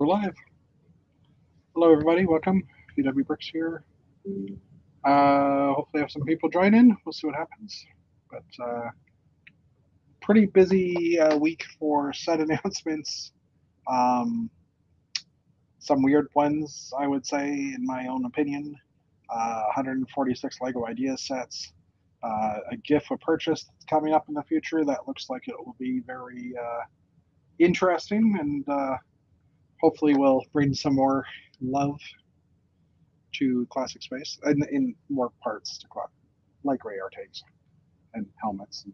Live. Hello, everybody. Welcome. PW Bricks here. Hopefully, have some people join in. We'll see what happens. But pretty busy week for set announcements. Um, some weird ones, I would say, in my own opinion. 146 Lego Ideas sets. A GIF of purchase that's coming up in the future that looks like it will be very interesting and hopefully will bring some more love to Classic Space and in more parts to like Ray Artags and helmets and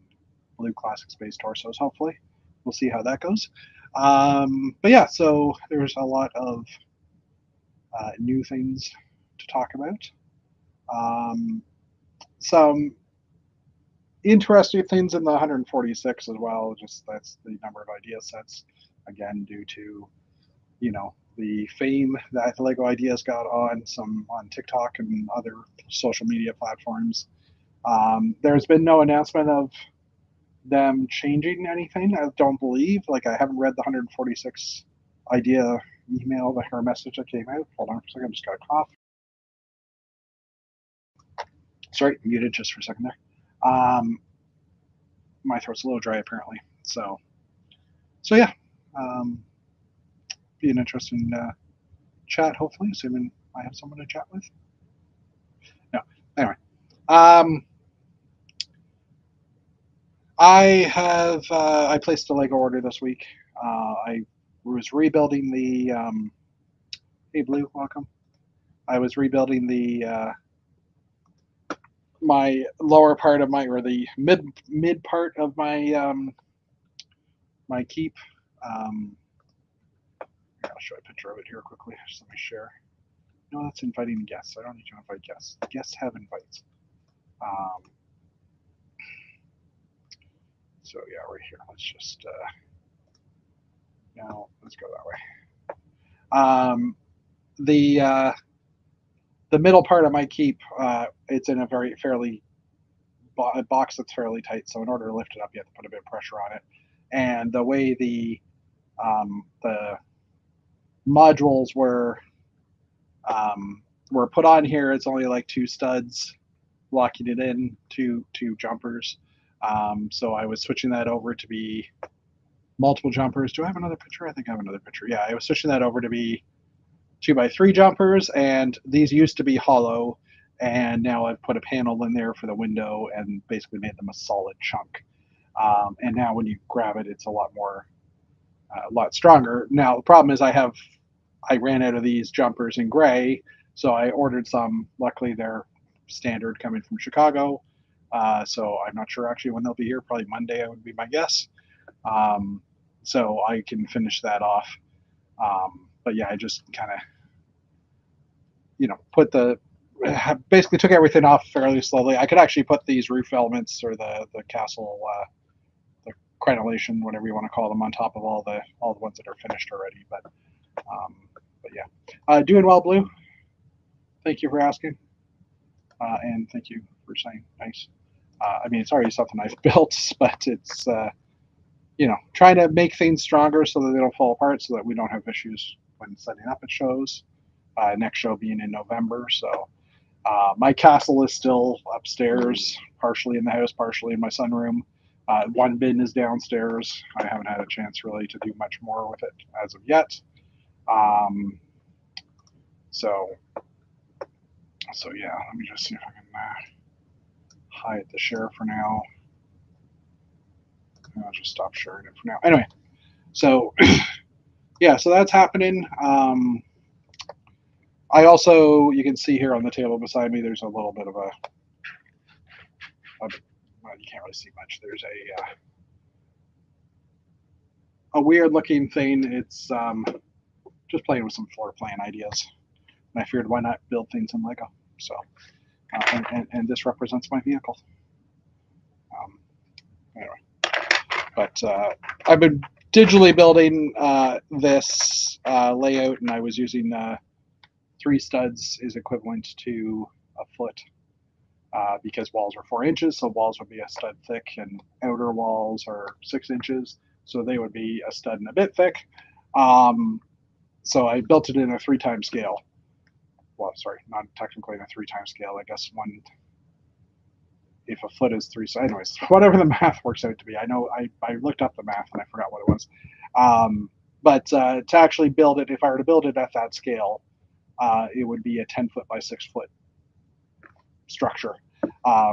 blue Classic Space torsos. Hopefully, we'll see how that goes. But yeah, so there's a lot of new things to talk about. Some interesting things in the 146 as well. Just that's the number of idea sets again due to the fame that Lego Ideas got on TikTok and other social media platforms. There's been no announcement of them changing anything. I don't believe. Like I haven't read the 146 idea email or message that came out. Hold on for a second. I just got a cough. Sorry, muted just for a second there. My throat's a little dry apparently. So yeah. Be an interesting chat, hopefully, assuming I have someone to chat with. No. Anyway. I placed a Lego order this week. I was rebuilding the hey Blue, welcome. I was rebuilding the my lower part of my or the mid part of my my keep. I'll show a picture of it here quickly. Just let me share. No, that's inviting guests. I don't need to invite guests. Guests have invites. So yeah, right here. Let's just now let's go that way. The middle part of my keep, it's in a fairly box that's fairly tight. So in order to lift it up, you have to put a bit of pressure on it. And the way the modules were put on here, it's only like two studs locking it in, two jumpers. So I was switching that over to be multiple jumpers. Do I have another picture? I think I have another picture. Yeah, I was switching that over to be 2x3 jumpers, and these used to be hollow, and now I've put a panel in there for the window and basically made them a solid chunk. And now when you grab it, it's a lot stronger. Now the problem is I ran out of these jumpers in gray, so I ordered some. Luckily, they're standard coming from Chicago, so I'm not sure actually when they'll be here. Probably Monday would be my guess. So I can finish that off. But yeah, I just kind of basically took everything off fairly slowly. I could actually put these roof elements or the castle, the crenellation, whatever you want to call them, on top of all the ones that are finished already. But yeah, doing well, Blue. Thank you for asking, and thank you for saying nice. I mean, it's already something I've built, but it's trying to make things stronger so that they don't fall apart, so that we don't have issues when setting up at shows. Next show being in November, so my castle is still upstairs, partially in the house, partially in my sunroom. One bin is downstairs. I haven't had a chance really to do much more with it as of yet. So yeah, let me just see if I can hide the share for now. I'll just stop sharing it for now. Anyway, so yeah, so that's happening. I also, you can see here on the table beside me, there's a little bit of well, you can't really see much. There's a weird looking thing. It's just playing with some floor plan ideas. And I figured why not build things in Lego. So, and this represents my vehicle. Anyway, but I've been digitally building this layout, and I was using 3 studs is equivalent to a foot because walls are 4 inches, so walls would be a stud thick, and outer walls are 6 inches, so they would be a stud and a bit thick. So I built it in a 3-time scale. Well, sorry, not technically in a 3-time scale. I guess one, if a foot is 3. So, anyways, whatever the math works out to be. I know I looked up the math and I forgot what it was. But to actually build it, if I were to build it at that scale, it would be a 10-foot by 6-foot structure.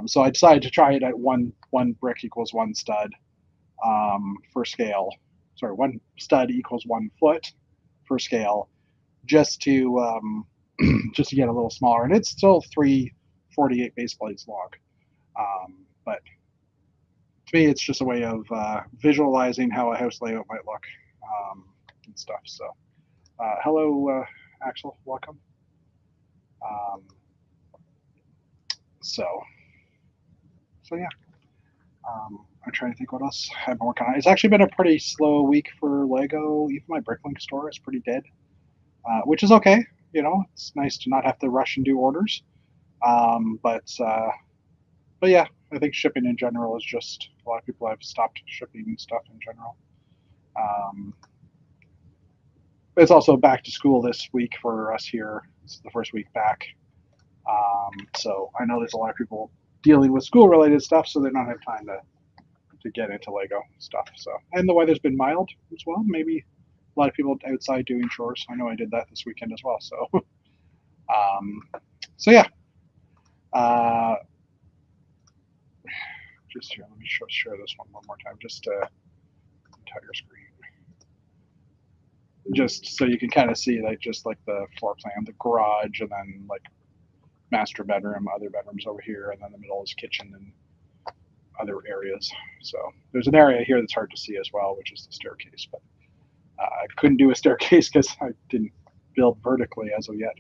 So I decided to try it at one brick equals 1 stud for scale. Sorry, 1 stud equals 1 foot for scale, just to just to get a little smaller. And it's still 348 base plates long. But to me, it's just a way of visualizing how a house layout might look and stuff. So, hello, Axel, welcome. So yeah. I'm trying to think what else I've been working on. It's actually been a pretty slow week for Lego. Even my Bricklink store is pretty dead, which is okay. It's nice to not have to rush and do orders. But yeah, I think shipping in general is just a lot of people have stopped shipping stuff in general. It's also back to school this week for us here. It's the first week back. So I know there's a lot of people dealing with school related stuff, so they don't have time to get into Lego stuff. So, and the weather's been mild as well. Maybe a lot of people outside doing chores. I know I did that this weekend as well. So, so yeah. Just here, let me share this one more time, just to entire screen, just so you can kind of see just like the floor plan, the garage, and then like master bedroom, other bedrooms over here, and then the middle is kitchen and other areas. So there's an area here that's hard to see as well, which is the staircase, but I couldn't do a staircase because I didn't build vertically as of yet.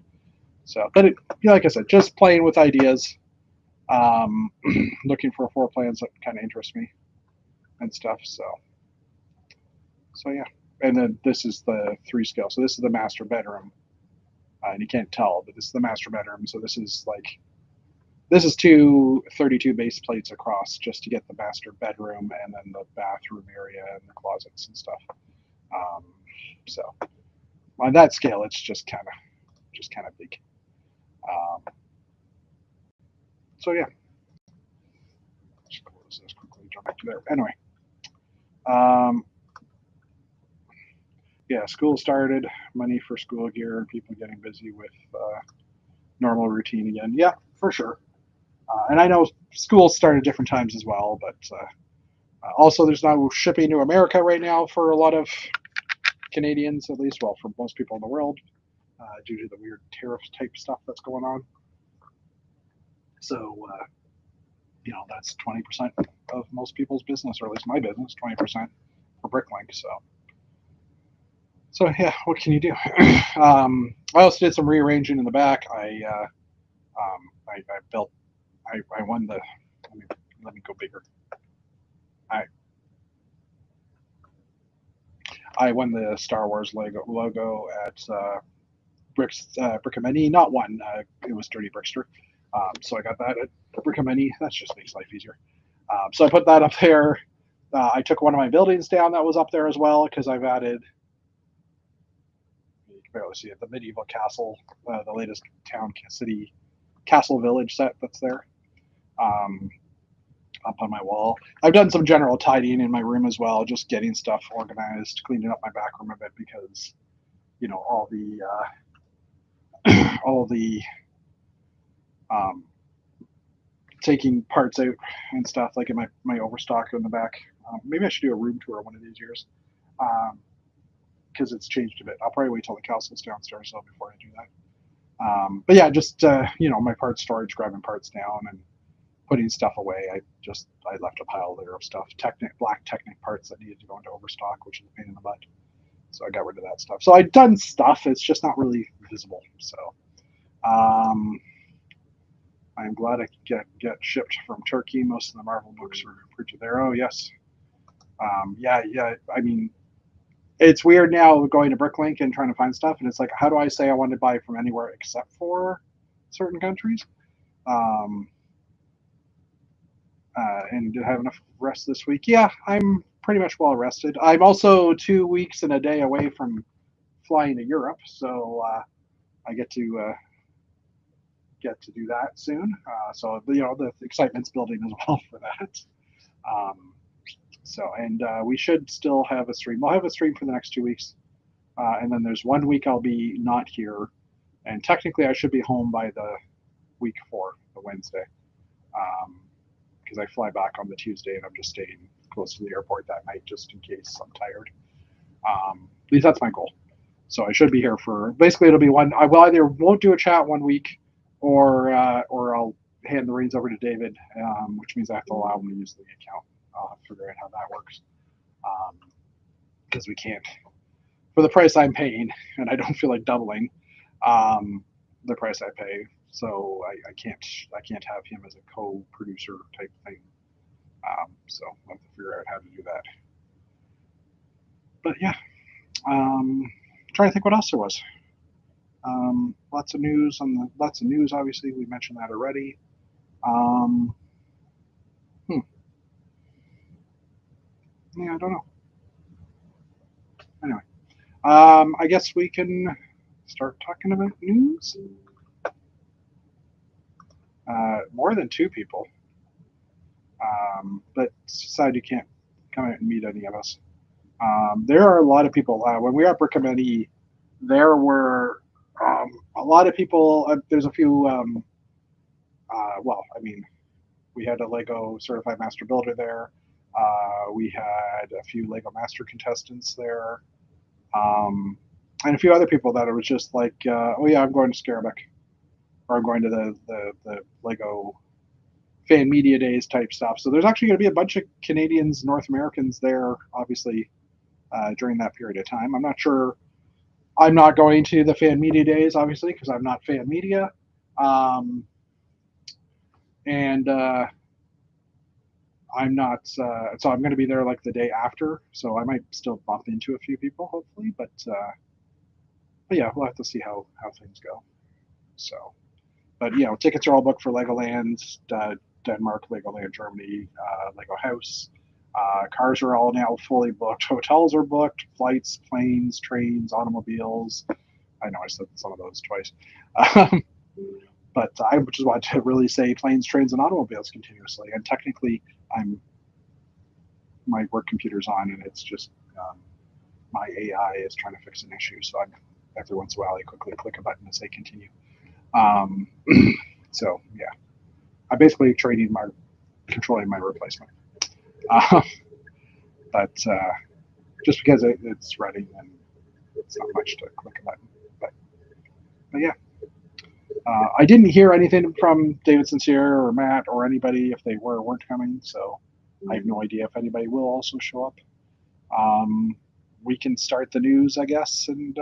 So, but like I said, just playing with ideas, looking for floor plans that kind of interest me and stuff. So yeah. And then this is the 3 scale. So this is the master bedroom, and you can't tell, but this is the master bedroom. So this is 2 32 base plates across just to get the master bedroom and then the bathroom area and the closets and stuff. So on that scale, it's just kind of big. So yeah, just close this quickly. Jump back to there. Anyway, yeah, school started. Money for school gear. People getting busy with normal routine again. Yeah, for sure. And I know schools start at different times as well, but also there's no shipping to America right now for a lot of Canadians, at least, well, for most people in the world, due to the weird tariff type stuff that's going on. So, that's 20% of most people's business, or at least my business, 20% for Bricklink. So yeah, what can you do? I also did some rearranging in the back. I built. I won the. Let me go bigger. I won the Star Wars logo at Brickhamany. Not one. It was Dirty Brickster. So I got that at Brickhamany. That just makes life easier. So I put that up there. I took one of my buildings down that was up there as well because I've added. You can barely see it. The medieval castle, the latest town city castle village set that's there. Up on my wall. I've done some general tidying in my room as well, just getting stuff organized, cleaning up my back room a bit because, all the taking parts out and stuff, like in my overstock in the back. Maybe I should do a room tour one of these years because it's changed a bit. I'll probably wait till the castle's downstairs though before I do that. But yeah, just my parts storage, grabbing parts down and putting stuff away. I left a pile there of stuff, black Technic parts that needed to go into overstock, which is a pain in the butt. So I got rid of that stuff. So I've done stuff. It's just not really visible. So I'm glad I get shipped from Turkey. Most of the Marvel books are printed there. Oh yes. Yeah. I mean, it's weird now going to Bricklink and trying to find stuff, and it's like, how do I say I want to buy from anywhere except for certain countries? And did I have enough rest this week? Yeah, I'm pretty much well rested. I'm also 2 weeks and a day away from flying to Europe, so I get to do that soon. So the excitement's building as well for that. Um, and we should still have a stream. We'll have a stream for the next 2 weeks, and then there's 1 week I'll be not here, and technically I should be home by the week 4, the Wednesday, because I fly back on the Tuesday, and I'm just staying close to the airport that night just in case I'm tired. At least that's my goal. So I should be here for basically it'll be one. I will either won't do a chat 1 week, or I'll hand the reins over to David, which means I have to allow him to use the account. I'll have to figure out how that works, because we can't for the price I'm paying, and I don't feel like doubling the price I pay. So I can't have him as a co-producer type thing. So I'll have to figure out how to do that. But yeah, trying to think what else there was. Lots of news Obviously, we mentioned that already. Yeah, I don't know. Anyway, I guess we can start talking about news. More than 2 people, but decide you can't come out and meet any of us. There are a lot of people. When we were at Brickhamedi, there were a lot of people. There's a few. Well, I mean, we had a Lego Certified Master Builder there. We had a few Lego Master contestants there, and a few other people that it was just like, oh yeah, I'm going to Scarabek, or I'm going to the Lego fan media days type stuff. So there's actually going to be a bunch of Canadians, North Americans there, obviously, during that period of time. I'm not sure. I'm not going to the fan media days, obviously, because I'm not fan media. And I'm not, so I'm going to be there like the day after. So I might still bump into a few people, hopefully. But yeah, we'll have to see how things go. So, but tickets are all booked for Legoland, Denmark, Legoland Germany, Lego House. Cars are all now fully booked. Hotels are booked. Flights, planes, trains, automobiles. I know I said some of those twice. But I just want to really say planes, trains, and automobiles continuously. And technically, my work computer's on, and it's just my AI is trying to fix an issue. So every once in a while, I quickly click a button to say continue. So yeah, I'm basically controlling my replacement. But just because it's running, and it's not much to click a button. But yeah. I didn't hear anything from David Sincere or Matt or anybody if they were or weren't coming, so I have no idea if anybody will also show up. We can start the news, I guess, and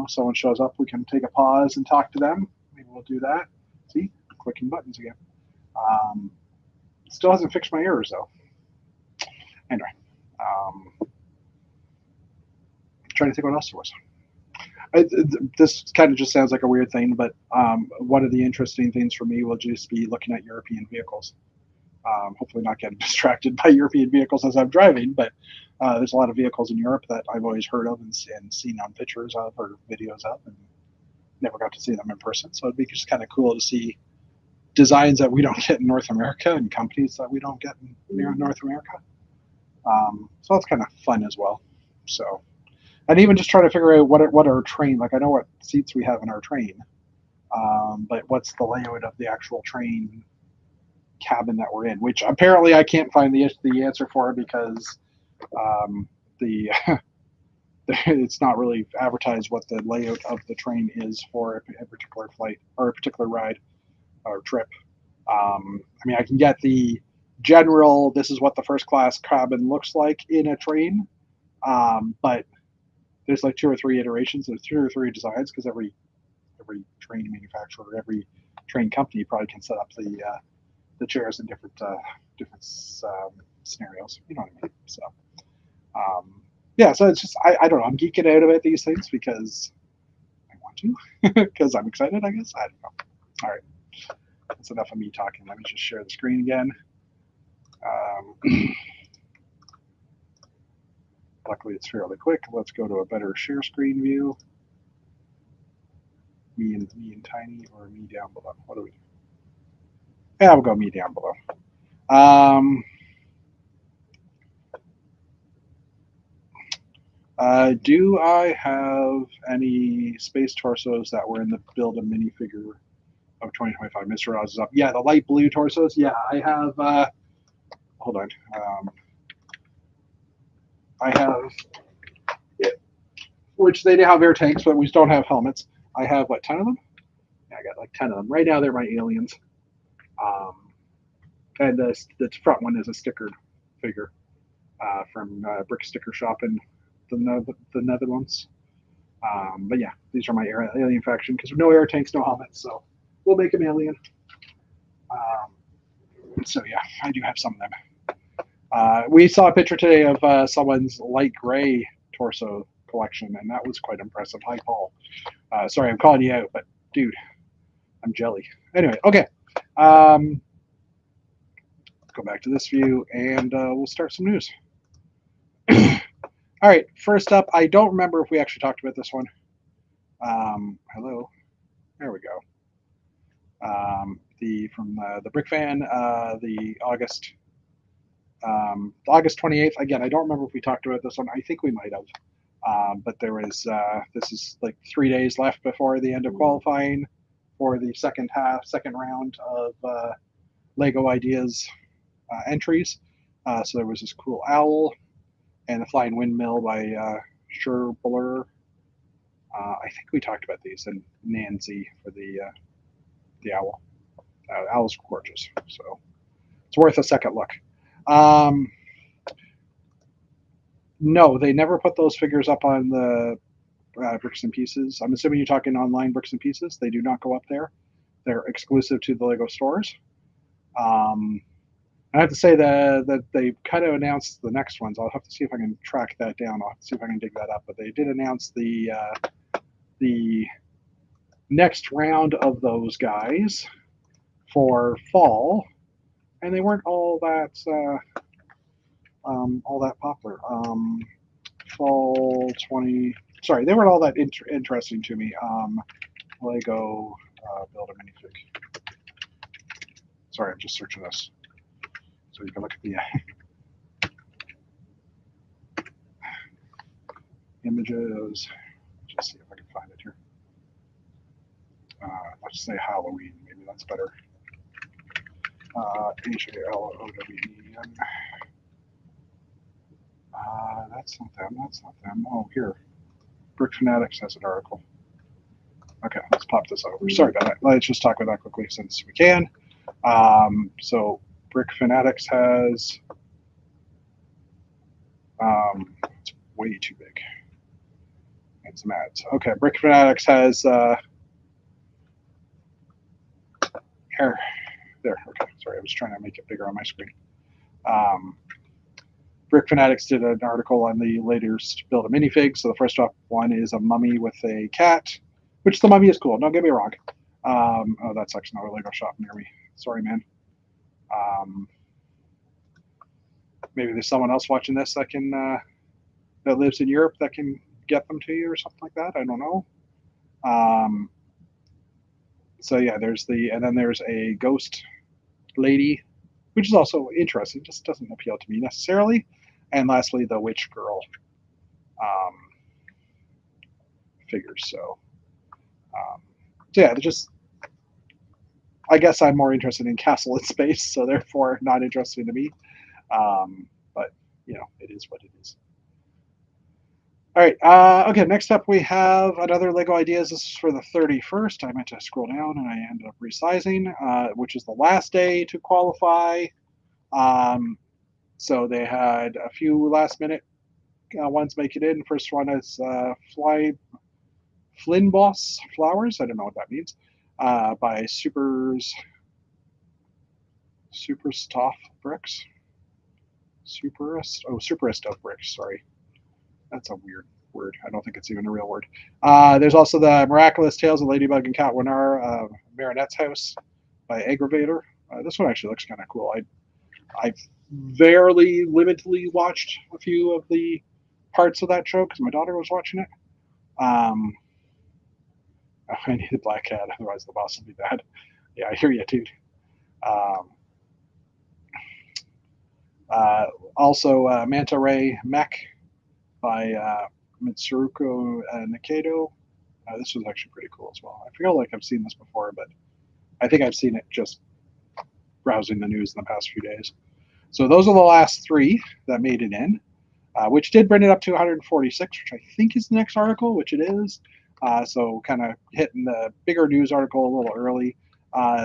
someone shows up, we can take a pause and talk to them. Maybe we'll do that. See, clicking buttons again. Still hasn't fixed my errors though. Anyway, trying to think what else there was. This kind of just sounds like a weird thing, but one of the interesting things for me will just be looking at European vehicles. Hopefully not getting distracted by European vehicles as I'm driving, but there's a lot of vehicles in Europe that I've always heard of and seen on pictures of or videos of, and never got to see them in person. So it'd be just kind of cool to see designs that we don't get in North America and companies that we don't get in North America. So that's kind of fun as well. So. And even just trying to figure out what our train, like I know what seats we have in our train, but what's the layout of the actual train cabin that we're in, which apparently I can't find the answer for because it's not really advertised what the layout of the train is for a particular flight or a particular ride or trip. I mean, I can get the general, this is what the first class cabin looks like in a train, but there's like 2 or 3 iterations. There's 2 or 3 designs because every train manufacturer, every train company probably can set up the chairs in different scenarios. You know what I mean? So yeah, so it's just I don't know. I'm geeking out about these things because I want to because I'm excited. I guess I don't know. All right, that's enough of me talking. Let me just share the screen again. Luckily, it's fairly quick. Let's go to a better share screen view. Me and Tiny, or me down below. What do we do? Yeah, we'll go me down below. Do I have any space torsos that were in the build a minifigure of 2025? Mr. Oz is up. Yeah, the light blue torsos. Yeah, I have. Hold on. I have. Which they have air tanks, but we don't have helmets. I have what, 10 of them? Yeah, I got like 10 of them. Right now, they're my aliens. And the front one is a stickered figure from Brick Sticker Shop in the Netherlands. But yeah, these are my alien faction because no air tanks, no helmets, so we'll make them alien. So yeah, I do have some of them. We saw a picture today of someone's light gray torso collection, and that was quite impressive. Hi, Paul. Sorry, I'm calling you out, but dude, I'm jelly. Anyway, okay. Go back to this view, and we'll start some news. All right, first up, I don't remember if we actually talked about this one. Hello, there we go. From the Brick Fan, the August 28th. Again, I don't remember if we talked about this one. I think we might have, but there was this is like 3 days left before the end of qualifying for the second round of Lego Ideas entries. So there was this cool owl and the flying windmill by Sherbuller. I think we talked about these, and Nancy for the owl. Owl's gorgeous, so it's worth a second look. No, they never put those figures up on the Bricks and Pieces. I'm assuming you're talking online Bricks and Pieces. They do not go up there. They're exclusive to the Lego stores. I have to say that they kind of announced the next ones. I'll have to see if I can track that down. I'll have to see if I can dig that up. But they did announce the next round of those guys for fall, and they weren't all that popular. Fall 20. Sorry, they weren't all that interesting to me. Lego build a minifig. Sorry, I'm just searching this. So you can look at the images. Just see if I can find it here. Let's say Halloween. Maybe that's better. HALOWEN. That's not them. That's not them. Oh, here. Brick Fanatics has an article. Okay, let's pop this over. Sorry about that. Let's just talk about that quickly since we can. So Brick Fanatics has it's way too big. And some ads. Okay, Brick Fanatics has here. There. Okay, sorry, I was trying to make it bigger on my screen. Brick Fanatics did an article on the latest build a minifig. So the first up one is a mummy with a cat, which the mummy is cool. Don't get me wrong. Oh, that's actually not a Lego shop near me. Sorry, man. Maybe there's someone else watching this that can that lives in Europe that can get them to you or something like that. I don't know. So yeah, and then there's a ghost lady, which is also interesting. Just doesn't appeal to me necessarily. And lastly, the witch girl figures. So yeah, just I guess I'm more interested in castle in space, so therefore not interesting to me. But you know, it is what it is. All right. Okay. Next up, we have another Lego Ideas. This is for the 31st. I meant to scroll down, and I ended up resizing, which is the last day to qualify. So they had a few last-minute ones make it in. First one is Flynnboss Flowers. I don't know what that means. By Superstuff Bricks. Superist of Bricks. Sorry, that's a weird word. I don't think it's even a real word. There's also the Miraculous Tales of Ladybug and Catwinar, Marinette's House by Aggravator. This one actually looks kind of cool. I've very limitedly watched a few of the parts of that show because my daughter was watching it. Um, I need a black cat, otherwise the boss will be bad. Yeah, I hear you, dude. Um, uh, Also, Manta Ray Mech by Mitsuruko Nikado. This was actually pretty cool as well. I feel like I've seen this before, but I think I've seen it just browsing the news in the past few days. So those are the last three that made it in, which did bring it up to 146, which I think is the next article, which it is. So kind of hitting the bigger news article a little early.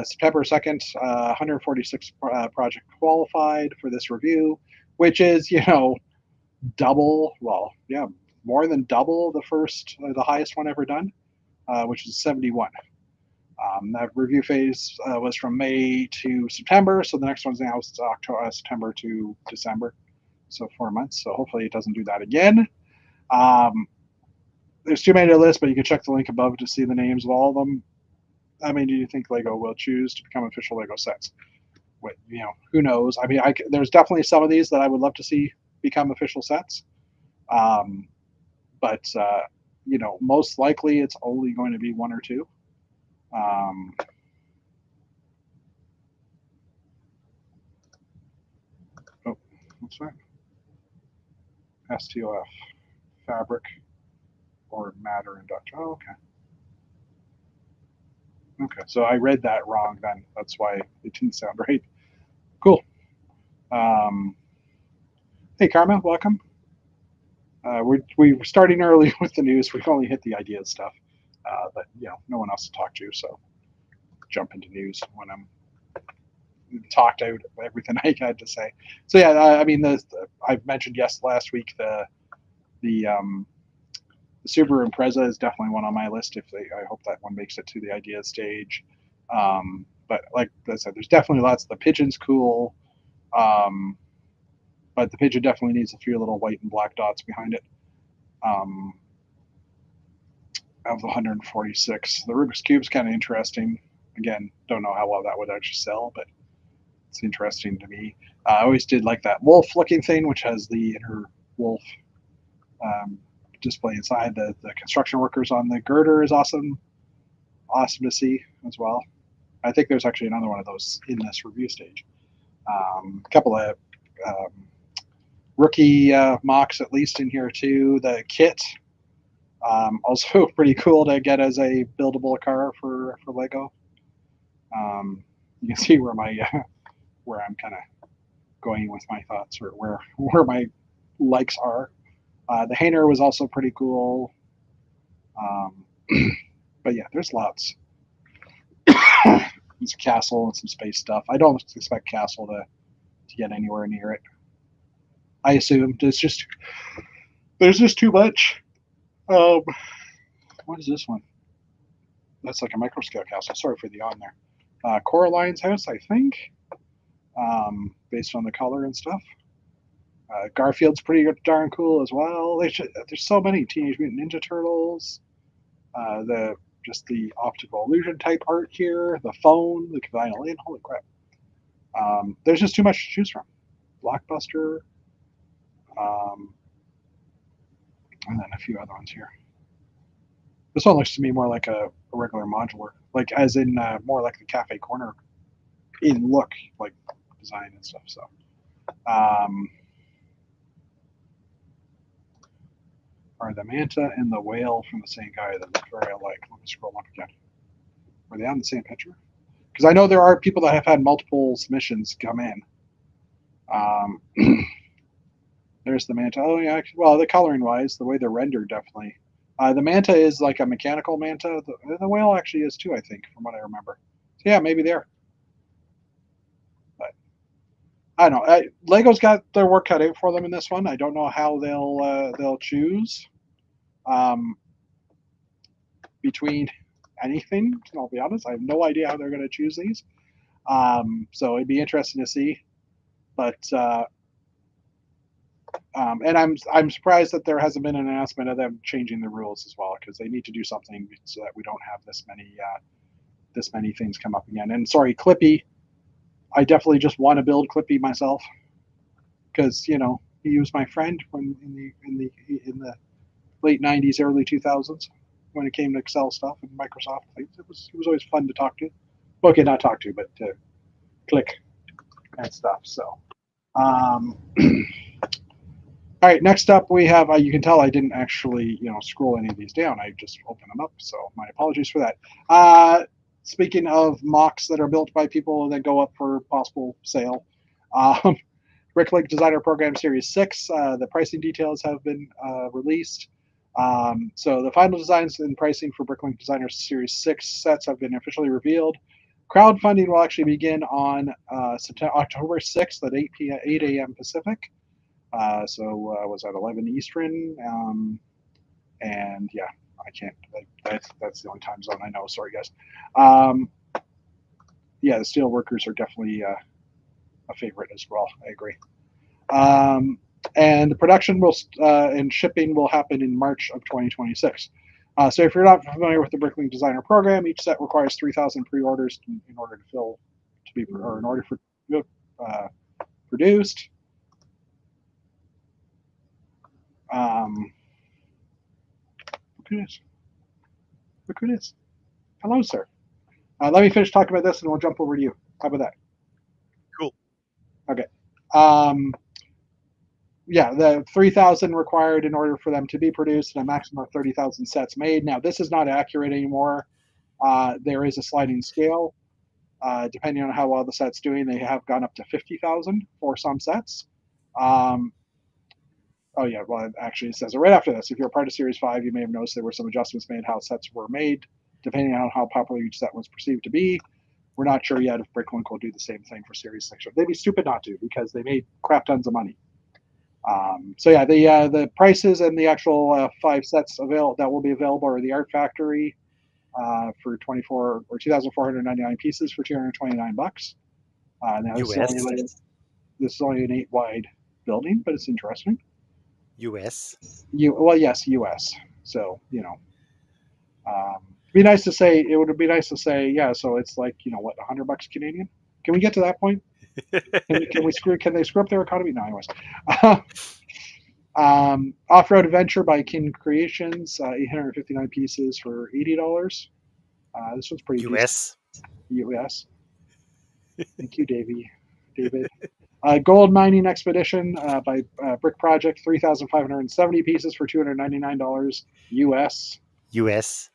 September 2nd, 146 project qualified for this review, which is, double, well, yeah, more than double the highest one ever done, which is 71. That review phase was from May to September, so the next one's now September to December, so 4 months. So hopefully it doesn't do that again. There's too many to list, but you can check the link above to see the names of all of them. How many do you think Lego will choose to become official Lego sets? Wait, who knows? I mean, there's definitely some of these that I would love to see become official sets, but most likely it's only going to be one or two. Oh, what's that? STOF, fabric or matter induction. Oh, okay. Okay, so I read that wrong then. That's why it didn't sound right. Cool. Um, Hey, Karma, welcome. We're starting early with the news. We've only hit the idea stuff, but no one else to talk to, so jump into news when I'm talked out everything I had to say. So yeah, I mean, I've mentioned last week the Subaru Impreza is definitely one on my list. I hope that one makes it to the idea stage. But like I said, there's definitely lots. The Pigeon's cool, but the Pigeon definitely needs a few little white and black dots behind it. Of the 146, the Rubik's Cube's kind of interesting. Again, don't know how well that would actually sell, but it's interesting to me. I always did like that wolf-looking thing, which has the inner wolf um, display inside. The construction workers on the girder is awesome to see as well. I think there's actually another one of those in this review stage. A couple of rookie mocks at least in here too. The kit also pretty cool to get as a buildable car for Lego. You can see where where I'm kind of going with my thoughts, or where my likes are. The Hainer was also pretty cool. Um, but yeah, there's lots. There's a castle and some space stuff. I don't expect castle to get anywhere near it. I assume there's just too much. Um, what is this one? That's like a micro scale castle. Sorry for the on there. Coraline's house, I think, based on the color and stuff. Garfield's pretty darn cool as well. There's so many Teenage Mutant Ninja Turtles. Just the optical illusion type art here. The phone, the vinyl in. Holy crap! There's just too much to choose from. Blockbuster, and then a few other ones here. This one looks to me more like a regular modular, like as in more like the Cafe Corner in look, like design and stuff. So, are the manta and the whale from the same guy that look very alike? Let me scroll up again. Are they on the same picture? Because I know there are people that have had multiple submissions come in. There's the manta. Oh yeah, well, the coloring wise, the way they're rendered, definitely. The manta is like a mechanical manta. The whale actually is too, I think, from what I remember. So yeah, maybe there. But I don't know. Lego's got their work cut out for them in this one. I don't know how they'll choose between anything. I'll be honest. I have no idea how they're going to choose these. So it'd be interesting to see. But and I'm surprised that there hasn't been an announcement of them changing the rules as well, because they need to do something so that we don't have this many things come up again. And sorry, Clippy, I definitely just want to build Clippy myself, because He was my friend when in the late '90s, early 2000s, when it came to Excel stuff and Microsoft things. It was always fun to talk to. Okay, not talk to, but to click and stuff. So, um, all right. Next up, we have. You can tell I didn't actually scroll any of these down. I just opened them up. So my apologies for that. Speaking of mocks that are built by people that go up for possible sale, um, Bricklink Designer Program Series 6. The pricing details have been released. So the final designs and pricing for Bricklink Designer Series 6 sets have been officially revealed. Crowdfunding will actually begin on October 6th at 8 a.m. Pacific. Was that 11 Eastern? And yeah, I can't. That's the only time zone I know. Sorry, guys. Um, yeah, the steel workers are definitely a favorite as well. I agree. Um, and the production will and shipping will happen in March of 2026. So if you're not familiar with the Bricklink Designer program, each set requires 3,000 pre-orders in order to be or in order for uh, produced. Um, look who it is! Look who it is! Hello, sir. Let me finish talking about this, and we'll jump over to you. How about that? Cool. Okay. Um, yeah, the 3,000 required in order for them to be produced, and a maximum of 30,000 sets made. Now, this is not accurate anymore. There is a sliding scale. Depending on how well the set's doing, they have gone up to 50,000 for some sets. Um, oh, yeah, well, actually, it says it right after this. If you're a part of Series 5, you may have noticed there were some adjustments made how sets were made, depending on how popular each set was perceived to be. We're not sure yet if Bricklink will do the same thing for Series 6. They'd be stupid not to because they made crap tons of money. So yeah, the prices and the actual 5 sets that will be available are the Art Factory for 2,499 pieces for $229. Now US. this is only an 8 wide building, but it's interesting. US. Yes, U.S. So be nice to say it would be nice to say yeah. So it's like what $100 Canadian. Can we get to that point? Can we screw? Can they screw up their economy? No, anyways. Off-road adventure by King Creations, 859 pieces for $80. This one's pretty decent. US. US. Thank you, David. Gold Mining Expedition by Brick Project, 3,570 pieces for $299 US. US.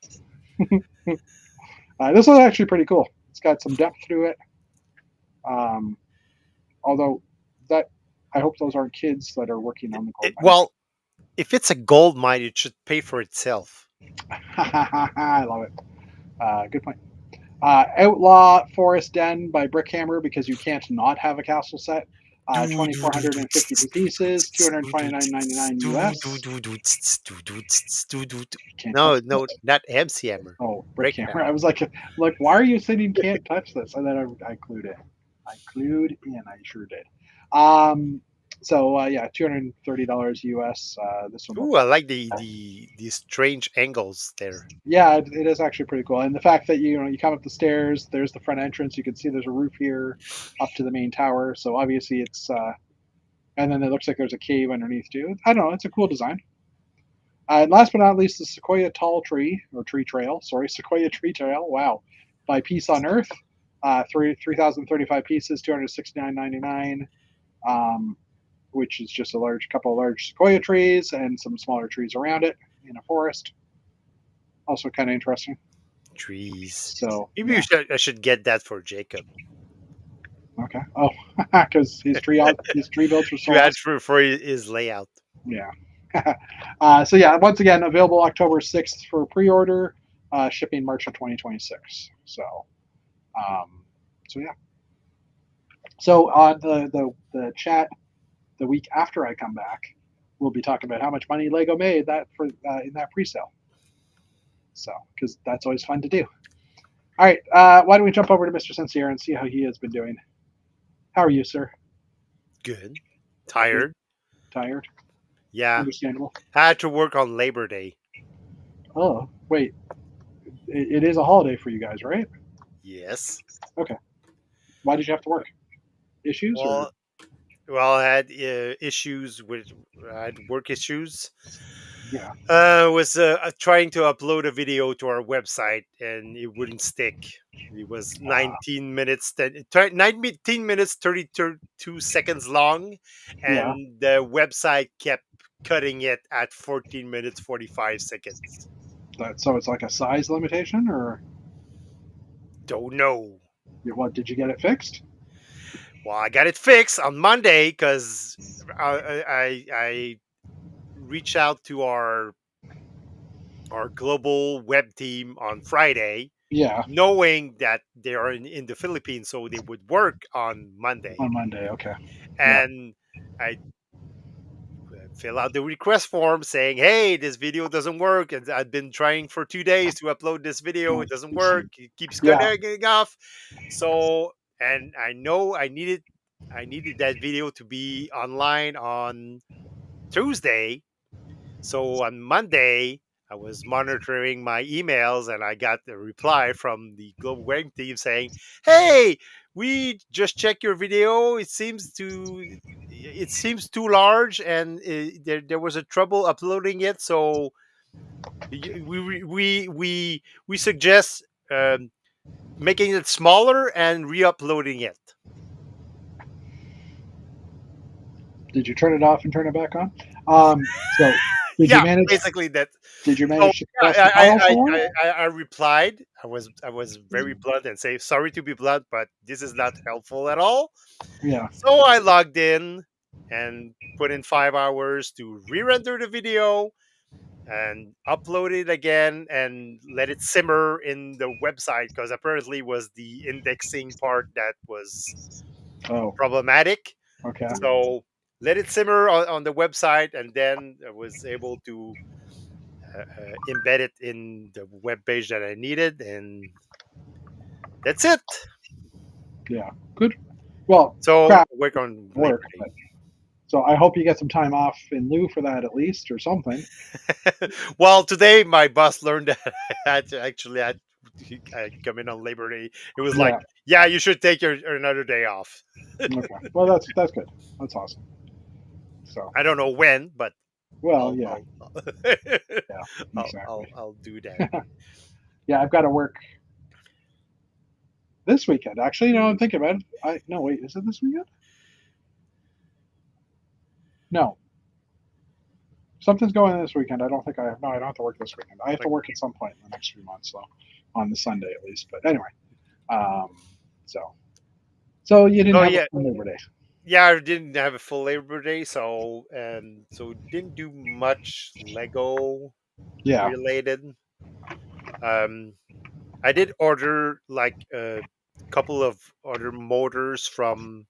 This one's actually pretty cool. It's got some depth to it. Um, although that, I hope those aren't kids that are working on the gold mine. Well, if it's a gold mine, it should pay for itself. I love it. Good point. Outlaw Forest Den by Brickhammer because you can't not have a castle set. 2,450 pieces, 229.99 US. Can't touch No, no, this. not MC Hammer. Oh, Break Brickhammer. I hammer. was like, why are you saying can't touch this? And then I clued in. I clued in. I sure did. Yeah, $230 US. This one Ooh, looks I like the strange angles there. yeah, it is actually pretty cool. And the fact that you come up the stairs, there's the front entrance. You can see there's a roof here up to the main tower. So obviously it's and then it looks like there's a cave underneath too. I don't know. It's a cool design. And last but not least, the Sequoia Tall Tree or Tree Trail. Sorry, Sequoia Tree Trail. Wow, by Peace on Earth. 3,035 pieces, 269.99. Um, which is just a couple of large sequoia trees and some smaller trees around it in a forest. Also kind of interesting. Trees. So Maybe yeah, I should get that for Jacob okay. Oh, because his tree builds were so to add awesome. for his layout. Yeah. So yeah, once again, available October 6th for pre-order, shipping March of 2026. Um, so yeah. So on the chat the week after I come back, we'll be talking about how much money Lego made that for in that pre-sale. So because that's always fun to do. All right, why don't we jump over to Mr. Sensier and see how he has been doing? How are you, sir? Good. Good. Tired. Tired? Yeah. Understandable. I had to work on Labor Day. Oh, wait. It is a holiday for you guys, right? Yes. Okay. Why did you have to work? Issues or? Well, Well, I had issues with I had work issues. Yeah, Was trying to upload a video to our website and it wouldn't stick. It was 19 minutes, 19 minutes 32 seconds long, yeah. and the website kept cutting it at 14 minutes 45 seconds. So it's like a size limitation, or Don't know. what? Did you get it fixed? Well, I got it fixed on Monday because I reached out to our global web team on Friday, Yeah, knowing that they are in the Philippines, so they would work on Monday. on Monday. Okay. Yeah. And I fill out the request form saying, "Hey, this video doesn't work, and I've been trying for 2 days to upload this video. Oh, It doesn't work. It keeps yeah. cutting off." So, and I know I needed that video to be online on Tuesday. So on Monday, I was monitoring my emails and I got a reply from the global wedding team saying, "Hey, we just checked your video. It seems too large and there was a trouble uploading it. So we suggest making it smaller and re-uploading it." Did you turn it off and turn it back on? So did you Yeah, manage? basically that. Did you So manage to yeah, cross the files for it? I replied. I was very blunt and say sorry to be blunt, but this is not helpful at all. Yeah. So I logged in and put in 5 hours to re-render the video and upload it again and let it simmer in the website because apparently was the indexing part that was Oh. problematic. Okay. So let it simmer on the website and then I was able to embed it in the web page that I needed, and that's it. Yeah. Good. Well, So crap work on Labor work, but so I hope you get some time off in lieu for that at least, or something. Day. Well, today my boss learned that I had to actually had to come in on Labor Day. It was like, Yeah. yeah, you should take your another day off. Okay. Well, that's good. That's awesome. So, I don't know when, but well, I'll yeah, I'll yeah, I'll, exactly. I'll do that. Yeah, I've got to work this weekend. Actually, I'm thinking about it. I no wait, is it this weekend? No, something's going on this weekend. I don't think I have. No, I don't have to work this weekend. I have to Like, work at some point in the next few months, so on the Sunday at least. But anyway, um, so you didn't oh have a yeah, full Labor Day. yeah. I didn't have a full Labor Day, so didn't do much Lego Yeah, related. Um, I did order like a couple of other motors from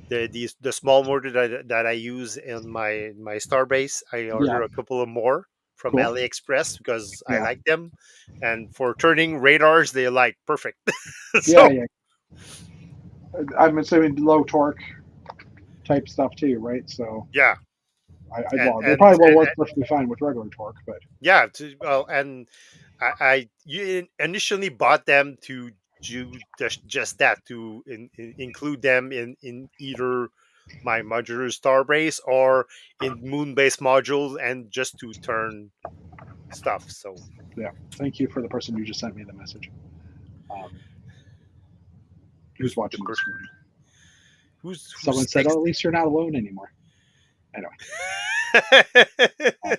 the small motor that I use in my Starbase. I yeah, ordered a couple of more from cool. AliExpress because I Yeah, like them, and for turning radars, they like perfect. yeah, So yeah. I'm assuming low torque type stuff too, right? So yeah, and well, they and probably will and work perfectly fine with regular torque, but yeah, well, and initially bought them to do just that to include them in either my modular starbase or in moon based modules and just to turn stuff. So yeah. Thank you for the person who just sent me the message. Um, who's who's the watching the person stream? who's Someone said, "Oh, at texting? least you're not alone anymore." Anyway, um,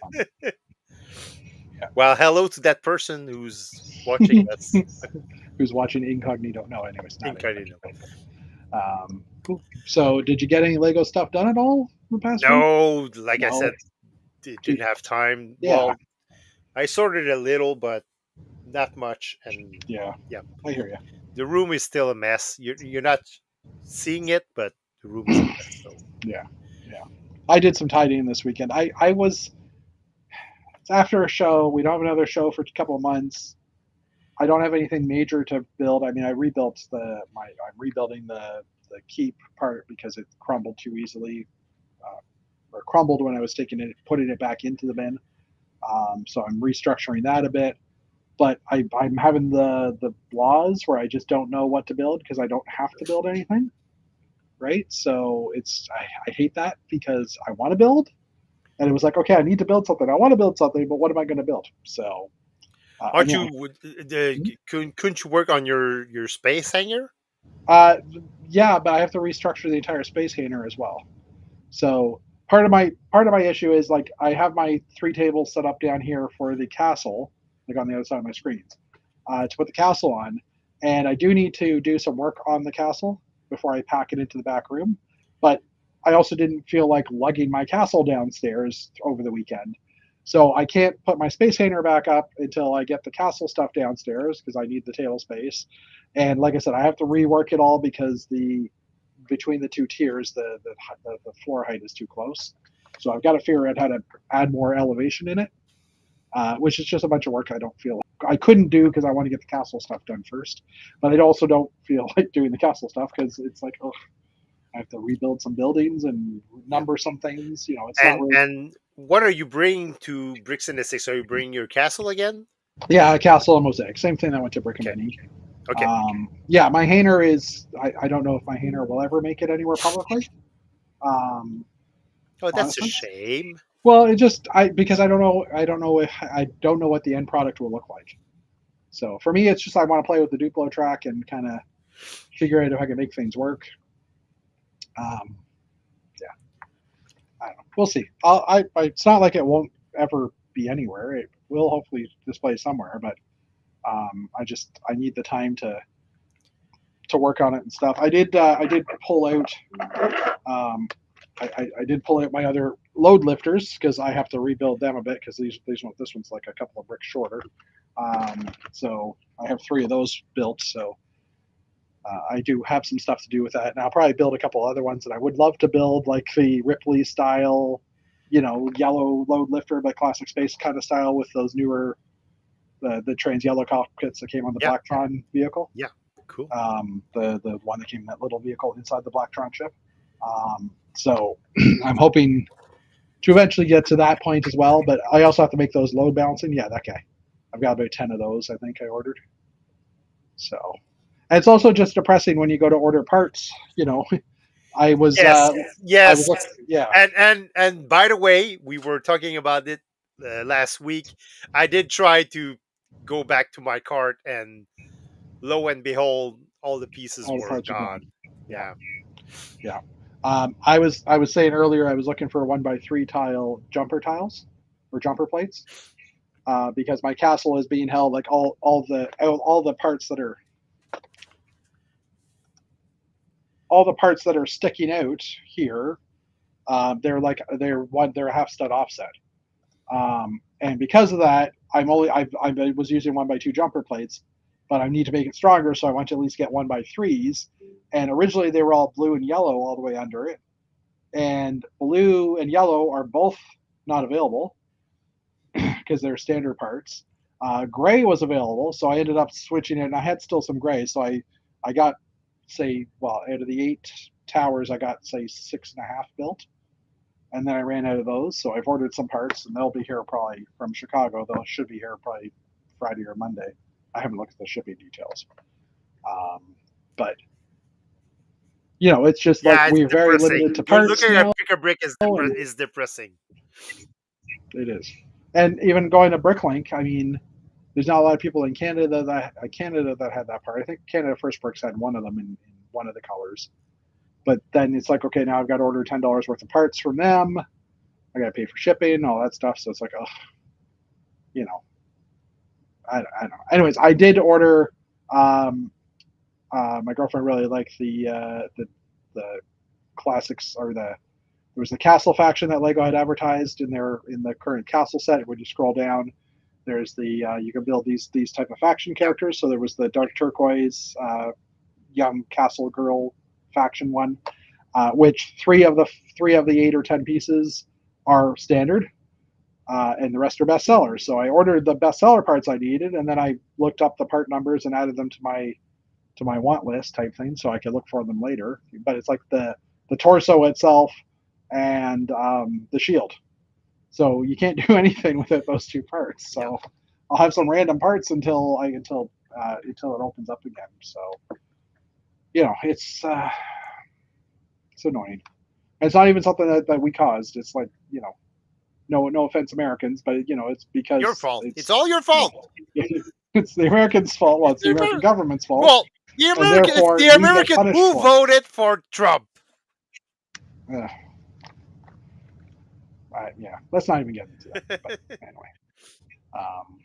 Well, hello to that person who's watching yeah. us Who's watching incognito? No, anyways, not anybody. incognito. Cool. So, did you get any Lego stuff done at all the past week? No, like I No. said, didn't have time. Yeah, Well, I sorted a little, but not much. And yeah. yeah, I hear the room is still a mess. You're not seeing it, but the room is a you. mess. So Yeah, yeah. I did some tidying this weekend. I was it's after a show. We don't have another show for a couple of months. I don't have anything major to build. I mean, I rebuilt I'm rebuilding the keep part because it crumbled too easily, or crumbled when I was putting it back into the bin. So I'm restructuring that a bit. But I'm having the blahs where I just don't know what to build because I don't have to build anything. right? So I hate that because I want to build, and it was like, okay, I need to build something. I want to build something, but what am I going to build? So Aren't you? anyway, Couldn't you work on your space hanger? uh, yeah, but I have to restructure the entire space hanger as well. So part of my issue is like I have my 3 tables set up down here for the castle, like on the other side of my screens, to put the castle on, and I do need to do some work on the castle before I pack it into the back room. But I also didn't feel like lugging my castle downstairs over the weekend. So I can't put my space hanger back up until I get the castle stuff downstairs because I need the table space. And like I said, I have to rework it all because the between the 2 tiers, the floor height is too close. So I've got to figure out how to add more elevation in it, which is just a bunch of work I don't feel like I couldn't do because I want to get the castle stuff done first. But I also don't feel like doing the castle stuff because it's like, oh, I have to rebuild some buildings and Yeah. number some things. It's not really. And what are you bringing to Bricks and the Six? Are you bringing your castle again? Yeah, castle and mosaic. Same thing that went to Brick and Okay. Benny. Okay. Yeah, my Hainer is. I don't know if my Hainer will ever make it anywhere publicly. Um, Oh, that's a Honestly. shame. Well, it just because I don't know what the end product will look like. So for me, it's just I want to play with the Duplo track and kind of figure out if I can make things work. Um, yeah, I don't know. We'll see. It's not like it won't ever be anywhere. It will hopefully display somewhere, but I need the time to work on it and stuff. I did pull out um, I did pull out my other load lifters because I have to rebuild them a bit because this one's like a couple of bricks shorter. So I have 3 of those built. So I do have some stuff to do with that, and I'll probably build a couple other ones that I would love to build, like the Ripley style, yellow load lifter, but classic space kind of style with those newer the trans yellow cockpits that came on the Yeah. Blacktron vehicle. Yeah. Cool. The one that came in that little vehicle inside the Blacktron ship. So I'm hoping to eventually get to that point as well, but I also have to make those load balancing. Yeah, that guy. I've got about 10 of those, I think I ordered. So, and it's also just depressing when you go to order parts. I was, Yes. I was Yes. looking, yeah, And by the way, we were talking about it last week. I did try to go back to my cart, and lo and behold, all the pieces all the were parts are gone. gone. Yeah, Yeah. yeah. I was saying earlier I was looking for 1x3 tile jumper tiles or jumper plates because my castle is being held like all the parts that are sticking out here. They're a half stud offset, and because of that, I was using 1x2 jumper plates, but I need to make it stronger, so I want to at least get 1x3s. And originally they were all blue and yellow all the way under it, and blue and yellow are both not available because they're standard parts. Gray was available, so I ended up switching it, and I had still some gray, so I got out of the 8 towers, I got say 6.5 built, and then I ran out of those, so I've ordered some parts, and they'll be here probably from Chicago. They should be here probably Friday or Monday. I haven't looked at the shipping details, but it's just like Yeah, it's we're very limited depressing. to You're parts looking at now, Pick a Brick and is depressing. it is. And even going to Bricklink, I mean, there's not a lot of people in Canada that had that part. I think Canada First Bricks had one of them in one of the colors. But then it's like, okay, now I've got to order $10 worth of parts from them. I got to pay for shipping, all that stuff. So it's like, oh, you know, I don't know. Anyways, I did order. Um, my girlfriend really liked the classics or there was the castle faction that Lego had advertised in the current castle set. When you scroll down, there's the you can build these type of faction Yep. characters. So there was the dark turquoise young castle girl faction one, which three of the 8 or 10 pieces are standard, and the rest are bestsellers. So I ordered the bestseller parts I needed, and then I looked up the part numbers and added them to my want list type thing, so I could look for them later. But it's like the torso itself and the shield. So you can't do anything without those 2 parts. Yep. So I'll have some random parts until it opens up again. So it's It's annoying. And it's not even something that we caused. It's like, no offense, Americans, but it's Your because fault. It's all your fault. it's the Americans' fault. Well, It's it's the the American government's fault, well, and It's therefore the we get American punished who for it. voted for Trump. Uh, yeah, let's not even get into that. But anyway, um,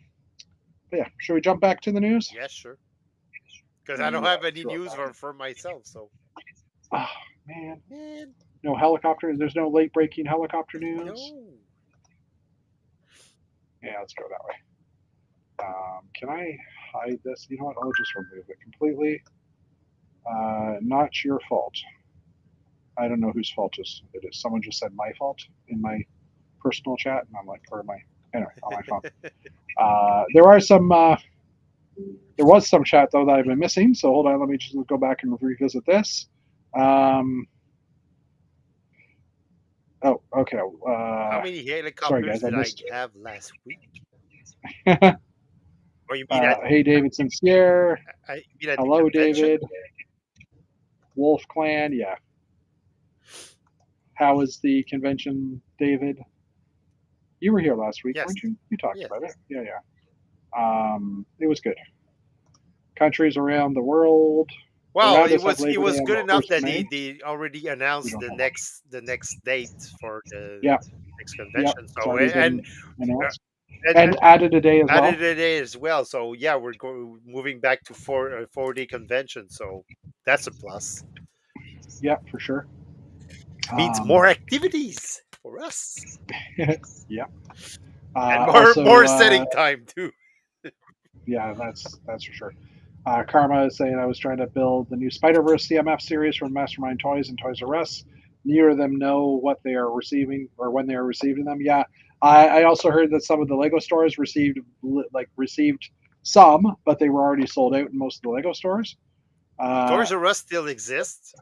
but yeah, should we jump back to the news? Yes, sure. Because I don't Yeah, have any throw it news back. for myself. So, Oh man, man, no helicopter. There's no late breaking helicopter news. no. Yeah, let's go that way. Can I hide this? You know what? I'll just remove it completely. Not your fault. I don't know whose fault it is. Someone just said my fault in my personal chat, and I'm like, or my anyway on my phone. There are some. There was some chat though that I've been missing. So hold on, let me just go back and revisit this. Um, oh, okay. How many Sorry helicopters guys, I did I missed. have last week? Hey Or you mean at David Sincere. the Hello convention? David. Wolf Clan. Yeah. How was the convention, David? You were here last week, Yes. weren't you? You talked Yes. about it. Yeah, yeah. It was good. Countries around the world Well, around us have it Labor Day was on good the enough first of that May. they already We announced don't have one. the next date for the Yeah, next yeah. convention. It's So already and been announced and and added a day as added well. a day as well. So yeah, moving back to 4-day convention. So that's a plus. Yeah, for sure. Means Um, more activities for us yeah. and Also, more setting time too. yeah, that's for sure. Karma is saying I was trying to build the new Spider Verse CMF series from Mastermind Toys and Toys R Us. Neither of them know what they are receiving or when they are receiving them. Yeah, I also heard that some of the Lego stores received some, but they were already sold out in most of the Lego stores. Uh, Toys R Us still exists.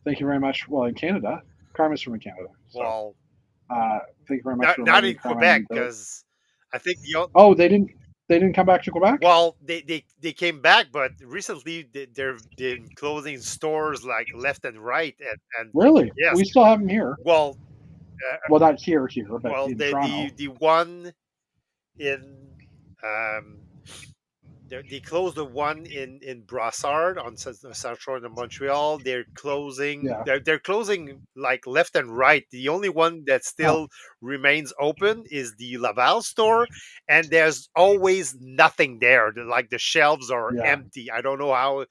Thank you very much. Well, in Canada, Karma's from Canada, so Well, thank you very much for not reminding me, in Karma. Quebec because I think Oh, they didn't come back to Quebec. well, they came back, but recently they've been closing stores like left and right, and Really? yes, We still have them here. well, Well, not here, but well, in Toronto. the one in um they closed the one in Brassard on South Shore in Montreal. Yeah. They're closing like left and right. The only one that Oh, still remains open is the Laval store, and there's always nothing there. Like the shelves are yeah. empty. I don't know how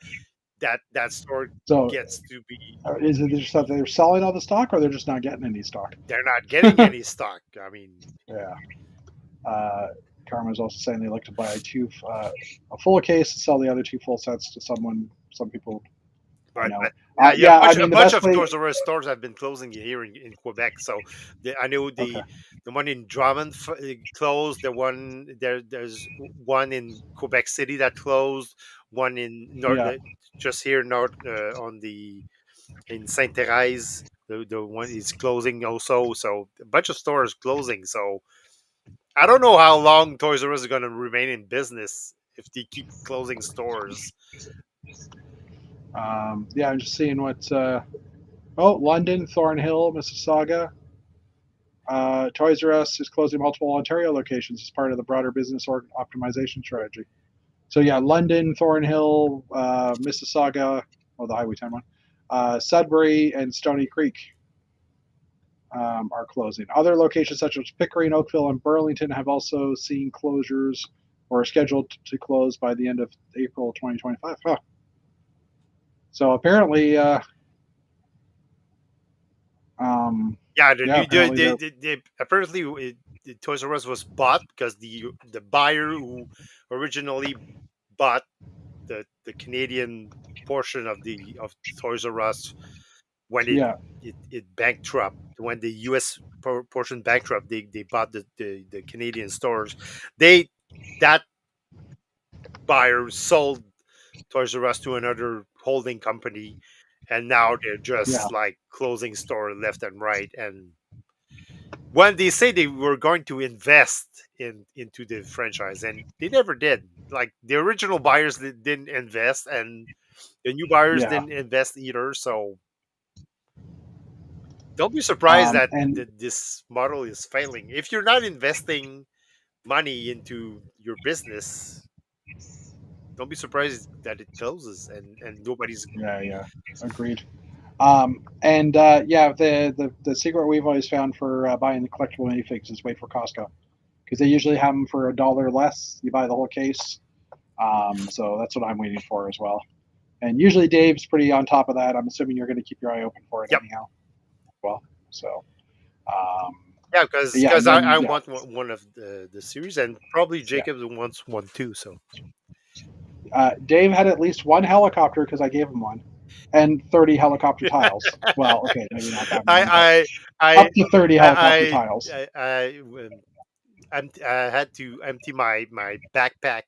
that store So, gets to be. is it just that they're selling all the stock, or they're just not getting any stock? They're not getting any stock. I mean, Yeah. Uh, Karma's also saying they like to buy a full case and sell the other two full sets to someone. Some people I know. but yeah, yeah, Yeah, I a mean the bunch best of way. Toys R Us stores have been closing here in Quebec. So I know Okay. the one in Drummond closed. There's one in Quebec City that closed. One in Yeah. just here north on the in Sainte Therese. The one is closing also. So a bunch of stores closing. So I don't know how long Toys R Us is going to remain in business if they keep closing stores. Yeah, I'm just seeing what. London, Thornhill, Mississauga. Toys R Us is closing multiple Ontario locations as part of the broader business optimization strategy. So yeah, London, Thornhill, Mississauga, the Highway 10 one, Sudbury, and Stony Creek are closing. Other locations such as Pickering, Oakville, and Burlington have also seen closures or are scheduled to close by the end of April 2025. Huh. So apparently, Yeah, yeah, apparently they're apparently the Toys R Us was bought because the buyer who originally bought the Canadian portion of Toys R Us when yeah, it bankrupt, when the U.S. portion bankrupt, they bought the Canadian stores. They that buyer sold Toys R Us to another holding company, and now they're yeah, just like closing store left and right. And when they say they were going to invest into the franchise, and they never did. Like the original buyers didn't invest, and the new buyers yeah. didn't invest either. So Don't be surprised that And this model is failing. If you're not investing money into your business, don't be surprised that it closes and nobody's. yeah, yeah, agreed. And yeah, the secret we've always found for buying the collectible minifigs is wait for Costco because they usually have them for $1 less. You buy the whole case. So that's what I'm waiting for as well. And usually Dave's pretty on top of that. I'm assuming you're going to keep your eye open for it Yep. anyhow. Well, so um, Yeah, because yeah, and then I yeah, want one of the series, and probably yeah. Jacob wants one too. So Dave had at least one helicopter because I gave him one, and 30 helicopter tiles. Well, okay, maybe not that many, but I up I to 30 helicopter I tiles. I had to empty my backpack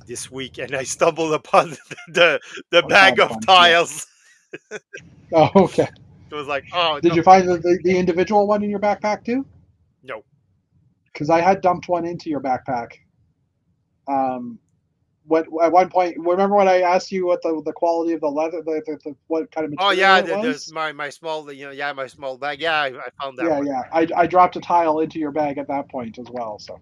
this week, and I stumbled upon the the Oh, bag that'd be of fun. Yeah. tiles. Oh, okay. It was like, oh Did no, you find the individual one in your backpack too? no. Because I had dumped one into your backpack. Um, what at one point, remember when I asked you what the quality of the leather, what kind of Oh material yeah, it the was? my small yeah, my small bag. Yeah, I found that Yeah, one. yeah. I dropped a tile into your bag at that point as well, so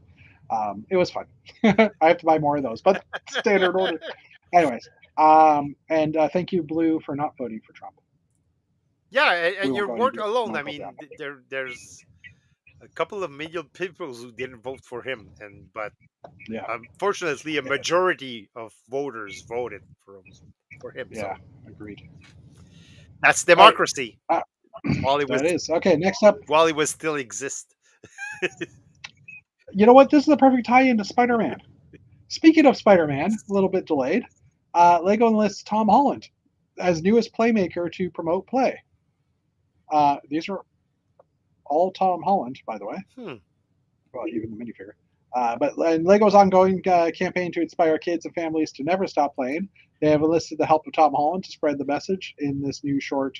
it was fun. I have to buy more of those, but standard order. Anyways, and thank you, Blue, for not voting for Trump. Yeah, We and won't you go into weren't it. We alone. I won't go down. mean, there's a couple of million people who didn't vote for him, and but Yeah, unfortunately, a majority of voters voted for him. yeah, So agreed. that's All right, democracy uh, while it was that is okay. Next up, still exist. you know what? This is the perfect tie-in to Spider-Man. Speaking of Spider-Man, a little bit delayed. Lego enlists Tom Holland as newest playmaker to promote play. These are all Tom Holland, by the way. Hmm. Well, even the minifigure. But and Lego's ongoing campaign to inspire kids and families to never stop playing. They have enlisted the help of Tom Holland to spread the message in this new short.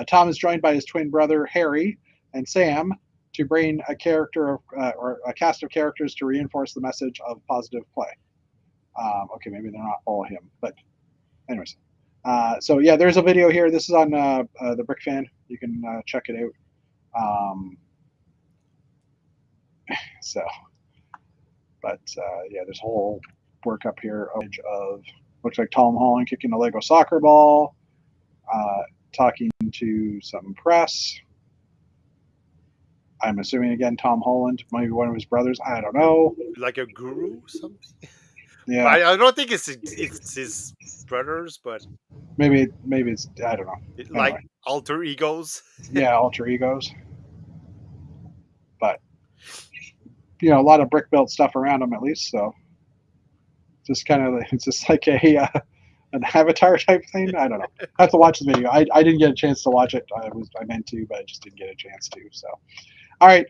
Tom is joined by his twin brother Harry and Sam to bring a character of, or a cast of characters to reinforce the message of positive play. Okay, maybe they're not all him, but anyways. So yeah, there's a video here. This is on the Brick Fan. You can check it out. So But yeah, there's a whole work up here of looks like Tom Holland kicking a Lego soccer ball, uh, talking to some press. I'm assuming again Tom Holland, maybe one of his brothers. I don't know. Like a guru, or something. Yeah, I don't think it's his brothers, but maybe it's I don't know. like Anyway, alter egos. yeah, alter egos, but a lot of brick built stuff around him at least. So just kind of it's just like an avatar type thing. I don't know. I have to watch the video. I didn't get a chance to watch it. I meant to, but I just didn't get a chance to. So all right.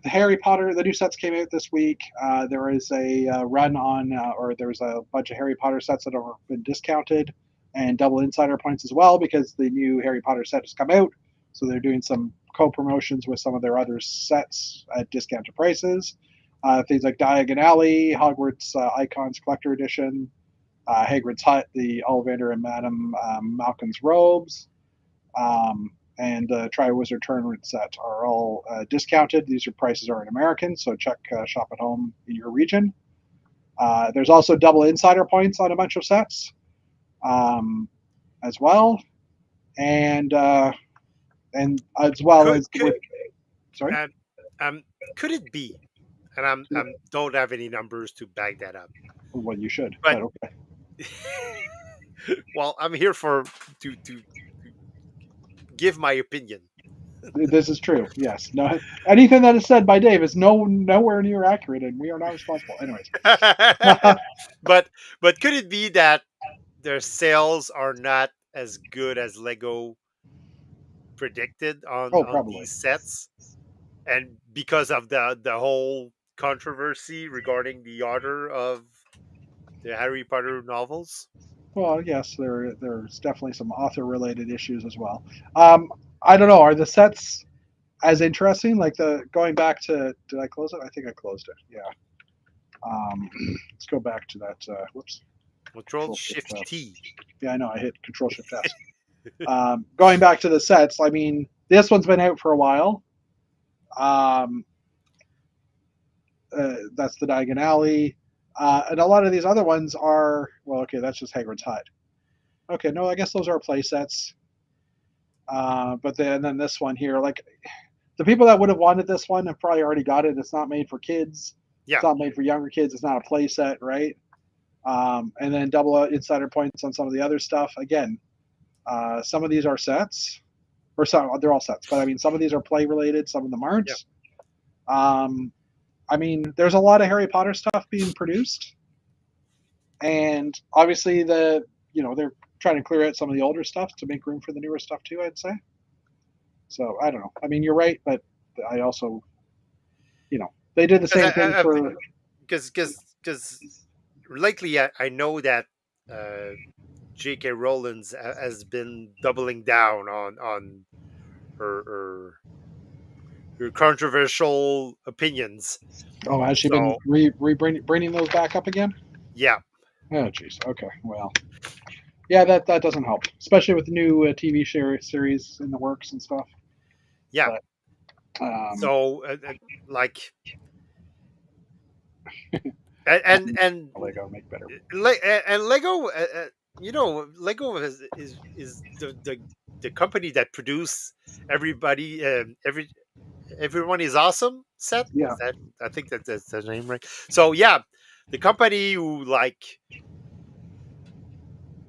The Harry Potter, the new sets came out this week. There is a run on, or there was a bunch of Harry Potter sets that have been discounted and double insider points as well because the new Harry Potter set has come out. So they're doing some co-promotions with some of their other sets at discounted prices. Things like Diagon Alley, Hogwarts Icons Collector Edition, Hagrid's Hut, the Ollivander and Madame Malkin's robes, and Triwizard Tournament set are all discounted. These prices are in American, so check shop at home in your region. There's also double insider points on a bunch of sets as well, and as well Could as with sorry. um, um could it be? And I'm don't have any numbers to back that up, Well, you should, but but okay. well, I'm here to give my opinion. This is true. Yes. No. Anything that is said by Dave is nowhere near accurate, and we are not responsible. Anyways. but could it be that their sales are not as good as Lego predicted Oh, on probably. these sets, and because of the whole controversy regarding the order of the Harry Potter novels? Well, yes, there's definitely some author-related issues as well. Um, I don't know. Are the sets as interesting? Like the going back to did I close it? I think I closed it. Yeah. Let's go back to that. Whoops. Control Control Shift Shift S. T. Yeah, I know. I hit Control Shift S. Going back to the sets, I mean, this one's been out for a while. Um, that's the Diagon Alley. And a lot of these other ones are, well, okay, that's just Hagrid's Hut. Okay, no, I guess those are play sets. But then this one here, like the people that would have wanted this one have probably already got it. It's not made for kids. It's Yeah. not made for younger kids. It's not a play set, right? And then double insider points on some of the other stuff. Again, some of these are sets, or some they're all sets, but I mean some of these are play related. Some of them aren't. Yeah. I mean, there's a lot of Harry Potter stuff being produced, and obviously they're trying to clear out some of the older stuff to make room for the newer stuff too. I'd say. So I don't know. I mean, you're right, but I also, they did the Because same thing for. because lately I know that uh, J.K. Rowling has been doubling down on her her controversial opinions. Oh, has she been So bringing those back up again? yeah, Oh, jeez. Okay. Well, yeah, that doesn't help, especially with the new TV series in the works and stuff. yeah. But So like and Lego make better. and Lego, Lego is the company that produce everybody everyone is awesome set. Yeah. Is that, I think that's the name, right? So yeah, the company who like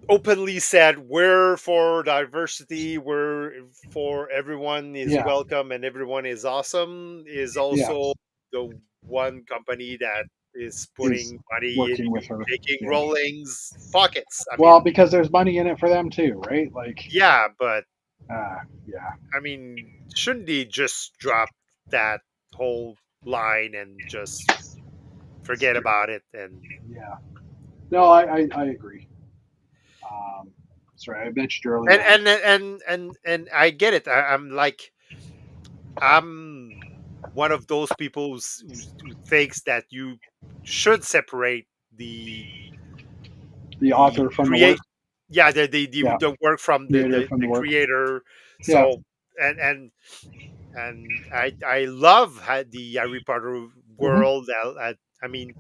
openly said we're for diversity, we're for everyone is Yeah. welcome and everyone is awesome, is Yeah. also the one company that is Is putting money in working with her. making Yeah. Rolling's pockets. I Well, mean, because there's money in it for them too, right? Like, yeah, but yeah. I mean, shouldn't they just drop that whole line and just forget about it? And Yeah. No, I agree. Um, sorry, I mentioned early and on. and and I get it. I'm like, I'm one of those people who thinks that you should separate The the author from the work. create, yeah, Yeah. the work from Creator from the the work. creator. Yeah. So and I love the Harry Potter Hmm. world. I mean,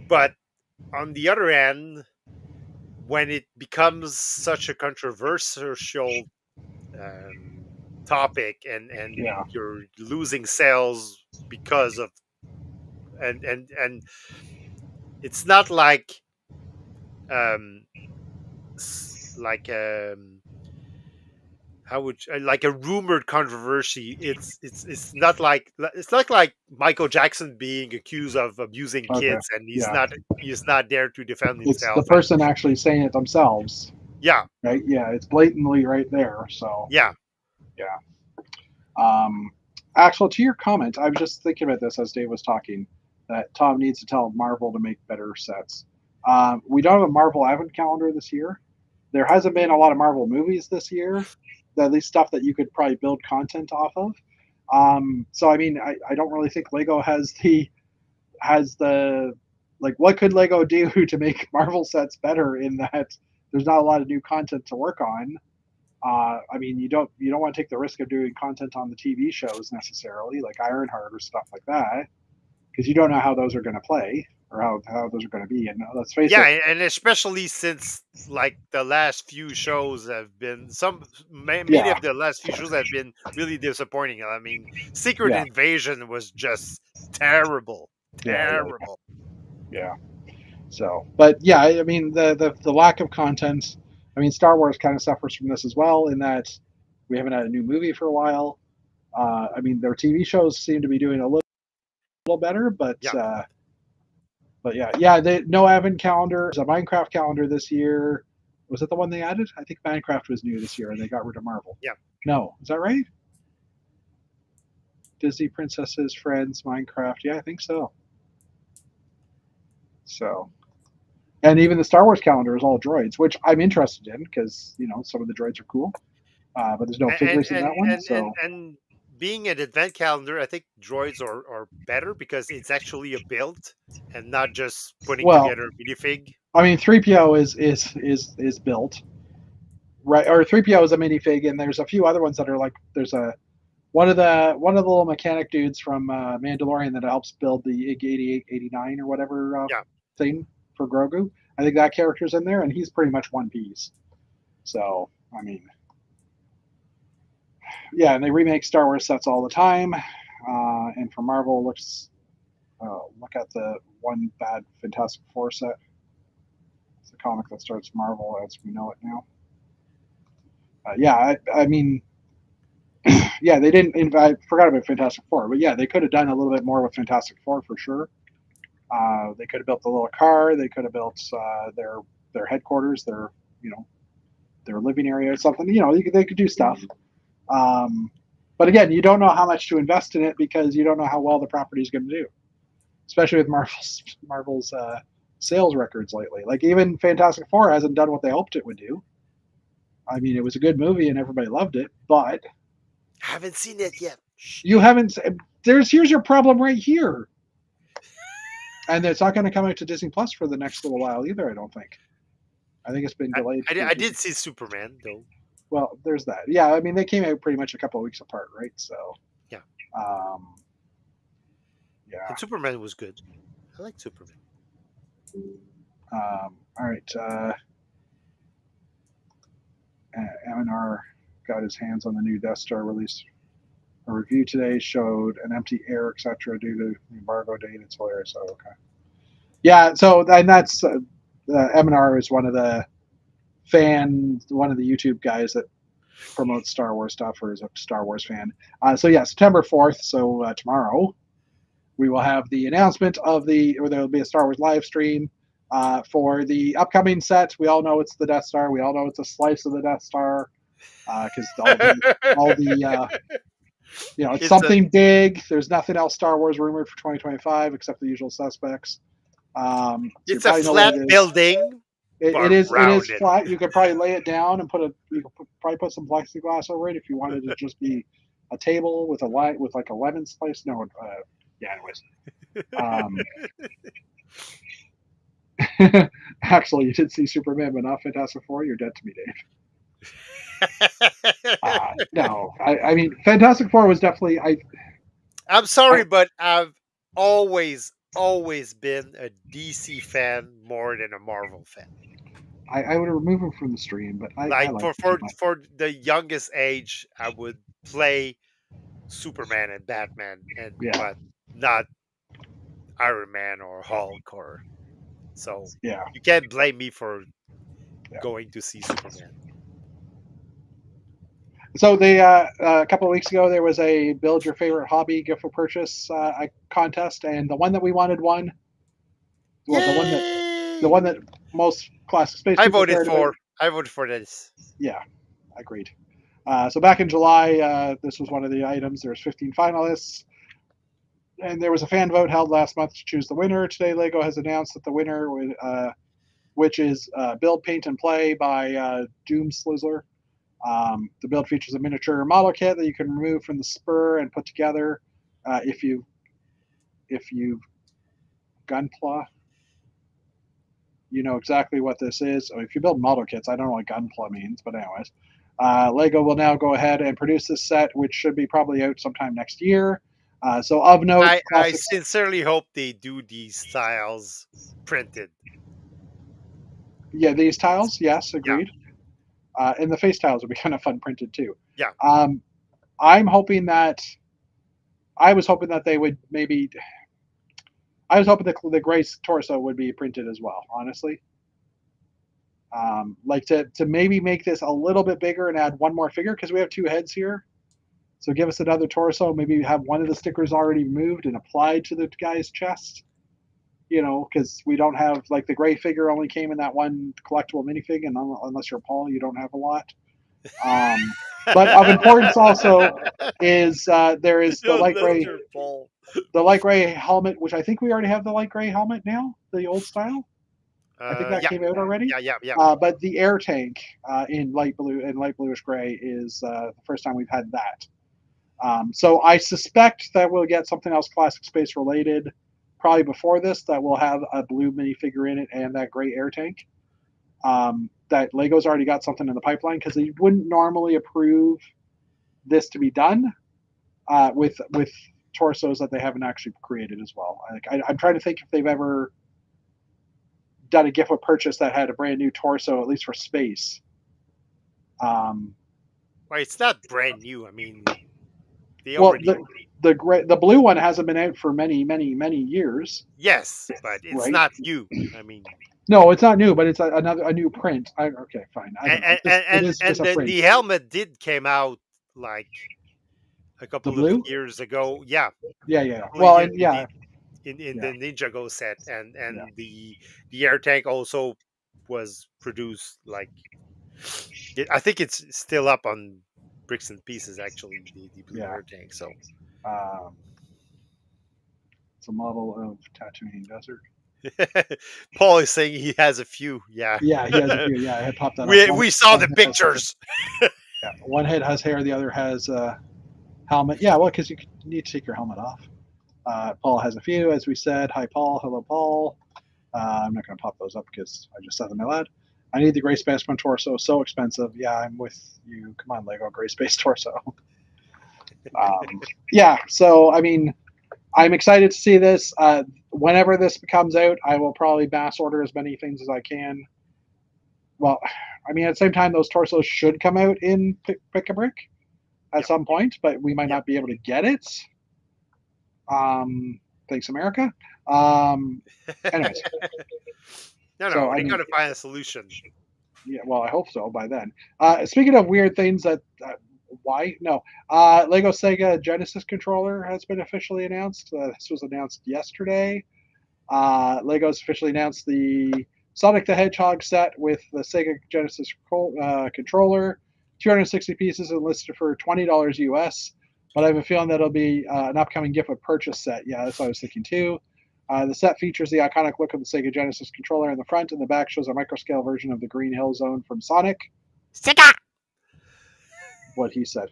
but on the other end, when it becomes such a controversial um, topic and Yeah. you're losing sales because of and it's not like um like how would like a rumored controversy. It's not like it's not like Michael Jackson being accused of abusing Okay. kids and Yeah. he's not there to defend It's the himself. And person actually saying it themselves, yeah, right? Yeah. It's blatantly right there. So yeah, yeah. Um, Axel, to your comment, I was just thinking about this as Dave was talking. That Tom needs to tell Marvel to make better sets. We don't have a Marvel Advent calendar this year. There hasn't been a lot of Marvel movies this year. At least stuff that you could probably build content off of. So I mean, I don't really think Lego has the like what could Lego do to make Marvel sets better in that there's not a lot of new content to work on. I mean, you don't want to take the risk of doing content on the TV shows necessarily, like Ironheart or stuff like that, because you don't know how those are going to play or how those are going to be. And let's face yeah, it, and especially since like the last few shows have been many yeah, of the last few shows have been really disappointing. I mean, Secret yeah, Invasion was just terrible, yeah, yeah, terrible. yeah. So, but yeah, I mean, the lack of content. I mean, Star Wars kind of suffers from this as well, in that we haven't had a new movie for a while. I mean, their TV shows seem to be doing a little better, Yeah, but yeah, no Advent calendar. There's a Minecraft calendar this year. Was it the one they added? I think Minecraft was new this year, and they got rid of Marvel. yeah. No, is that right? Disney Princesses, Friends, Minecraft. Yeah, I think so. So, and even the Star Wars calendar is all droids, which I'm interested in because some of the droids are cool. But there's no and figures in that and one. and and, So and being an advent calendar, I think droids are better because it's actually a build and not just putting well, together a minifig. I mean, 3PO is built, right? Or 3PO is a minifig, and there's a few other ones that are like there's a one of the little mechanic dudes from Mandalorian that helps build the IG 88, 89 or whatever Yeah. thing for Grogu. I think that character's in there, and he's pretty much one piece. So I mean, yeah, and they remake Star Wars sets all the time. And for Marvel, look at the one bad Fantastic Four set. It's a comic that starts Marvel as we know it now. Yeah, I mean, yeah, they didn't. I forgot about Fantastic Four, but yeah, they could have done a little bit more with Fantastic Four for sure. They could have built the little car. They could have built their headquarters, you know their living area or something. They could do stuff. Um, but again, you don't know how much to invest in it because you don't know how well the property is going to do, especially with Marvel's sales records lately. Like even Fantastic Four hasn't done what they hoped it would do. I mean, it was a good movie and everybody loved it, but Haven't seen it yet. Shh. you haven't. Here's your problem right here, and it's not going to come out to Disney Plus for the next little while either. I don't think. I think it's been I, delayed. I, I did see Superman though. Well, there's that. Yeah, I mean they came out pretty much a couple of weeks apart, right? So, Yeah. um, yeah. And Superman was good. I like Superman. All right. MNR got his hands on the new Death Star release. A review today showed an empty air, etc., due to the embargo date. It's hilarious. So, okay. Yeah. So, and that's MNR is one of the YouTube guys that promotes Star Wars stuff or is a Star Wars fan. So yeah, September 4th. So tomorrow we will have the announcement or there will be a Star Wars live stream for the upcoming set. We all know it's the Death Star. We all know it's a slice of the Death Star because all the it's It's a something big. There's nothing else Star Wars rumored for 2025 except the usual suspects. So you it's a probably know what flat it is. building, It but is rounded. flat. You could probably lay it down and probably put some plexiglass over it if you wanted to just be a table with like a lemon slice. No, yeah. Anyways, actually, you did see Superman, but not Fantastic Four. You're dead to me, Dave. No, I mean Fantastic Four was definitely I'm I sorry, but I've always been a DC fan more than a Marvel fan. I would remove him from the stream, but I Like like for him too for much. for the youngest age, I would play Superman and Batman, and Yeah, but not Iron Man or Hulk or so. yeah, You can't blame me for yeah. going to see Superman. So a couple of weeks ago there was a build your favorite hobby gift for purchase contest, and the one that we wanted won. Well, the one Yay! that most classic space I people voted cared about. for. I voted for this. Yeah, agreed. So back in July, this was one of the items. There was 15 finalists, and there was a fan vote held last month to choose the winner. Today, Lego has announced that the winner, which is Build, Paint, and Play by Doom Slizzler. The build features a miniature model kit that you can remove from the spur and put together if you gunpla. You know exactly what this is. If you build model kits, I don't know what gunpla means, but anyways, Lego will now go ahead and produce this set, which should be probably out sometime next year. So of note, I classics. sincerely hope they do these styles printed. Yeah, these tiles, yes, Yeah, agreed. And the face tiles would be kind of fun printed too. yeah. Um, I'm hoping that I was hoping that they would maybe. I was hoping the Grace torso would be printed as well. Honestly, like to maybe make this a little bit bigger and add one more figure because we have two heads here. So give us another torso. Maybe have one of the stickers already removed and applied to the guy's chest. Because we don't have like the gray figure only came in that one collectible minifig, and unless you're Paul, you don't have a lot. Um, but of importance also is there is Unless you're Paul. the light gray helmet, which I think we already have the light gray helmet now, the old style. I think that Yeah, came out already. yeah. But the air tank in light blue and light bluish gray is the first time we've had that. So I suspect that we'll get something else classic space related, probably before this that will have a blue minifigure in it and that gray air tank. That Lego's already got something in the pipeline because they wouldn't normally approve this to be done with torsos that they haven't actually created as well. I'm trying to think if they've ever done a gift with purchase that had a brand new torso, at least for space. Well, it's not brand new. I mean, they Well, already. the blue one hasn't been out for many years, Yes, but it's right? not new. I mean, No, it's not new, but it's a new print. Okay, fine. I don't know. and It is just and a then print. the helmet did came out like a The couple of blue? years ago. Yeah, Yeah. only Well, in, and in yeah, the in yeah, the Ninjago set, yeah, and the air tank also was produced like I think it's still up on Bricks and Pieces actually the blue yeah. air tank. So Um, it's a model of Tatooine Desert. Paul is saying he has a few. Yeah, Yeah, he has a few. Yeah, I had popped that up. we saw One the head has hair. pictures. Yeah, one head has hair. The other has a helmet. Yeah, well, because you need to take your helmet off. Paul has a few, as we said. Hi, Paul. Hello, Paul. I'm not going to pop those up because I just said them out loud. I need the Gray Spaceman torso. So expensive. Yeah, I'm with you. Come on, Lego Gray Space torso. Yeah, so I mean, I'm excited to see this. Whenever this comes out, I will probably mass order as many things as I can. Well, I mean, at the same time, those torsos should come out in Pick a Brick at Yep. some point, but we might Yep. not be able to get it. Thanks, America. Anyways, No, so they're I mean, gonna find a solution. yeah, well, I hope so by then. Speaking of weird things that why no, Lego Sega Genesis controller has been officially announced. This was announced yesterday. Lego's officially announced the Sonic the Hedgehog set with the Sega Genesis controller, 260 pieces and listed for $20 US. But I have a feeling that it'll be an upcoming gift with purchase set. Yeah, that's what I was thinking too. The set features the iconic look of the Sega Genesis controller in the front, and the back shows a microscale version of the Green Hill Zone from Sonic. Sega. What he said.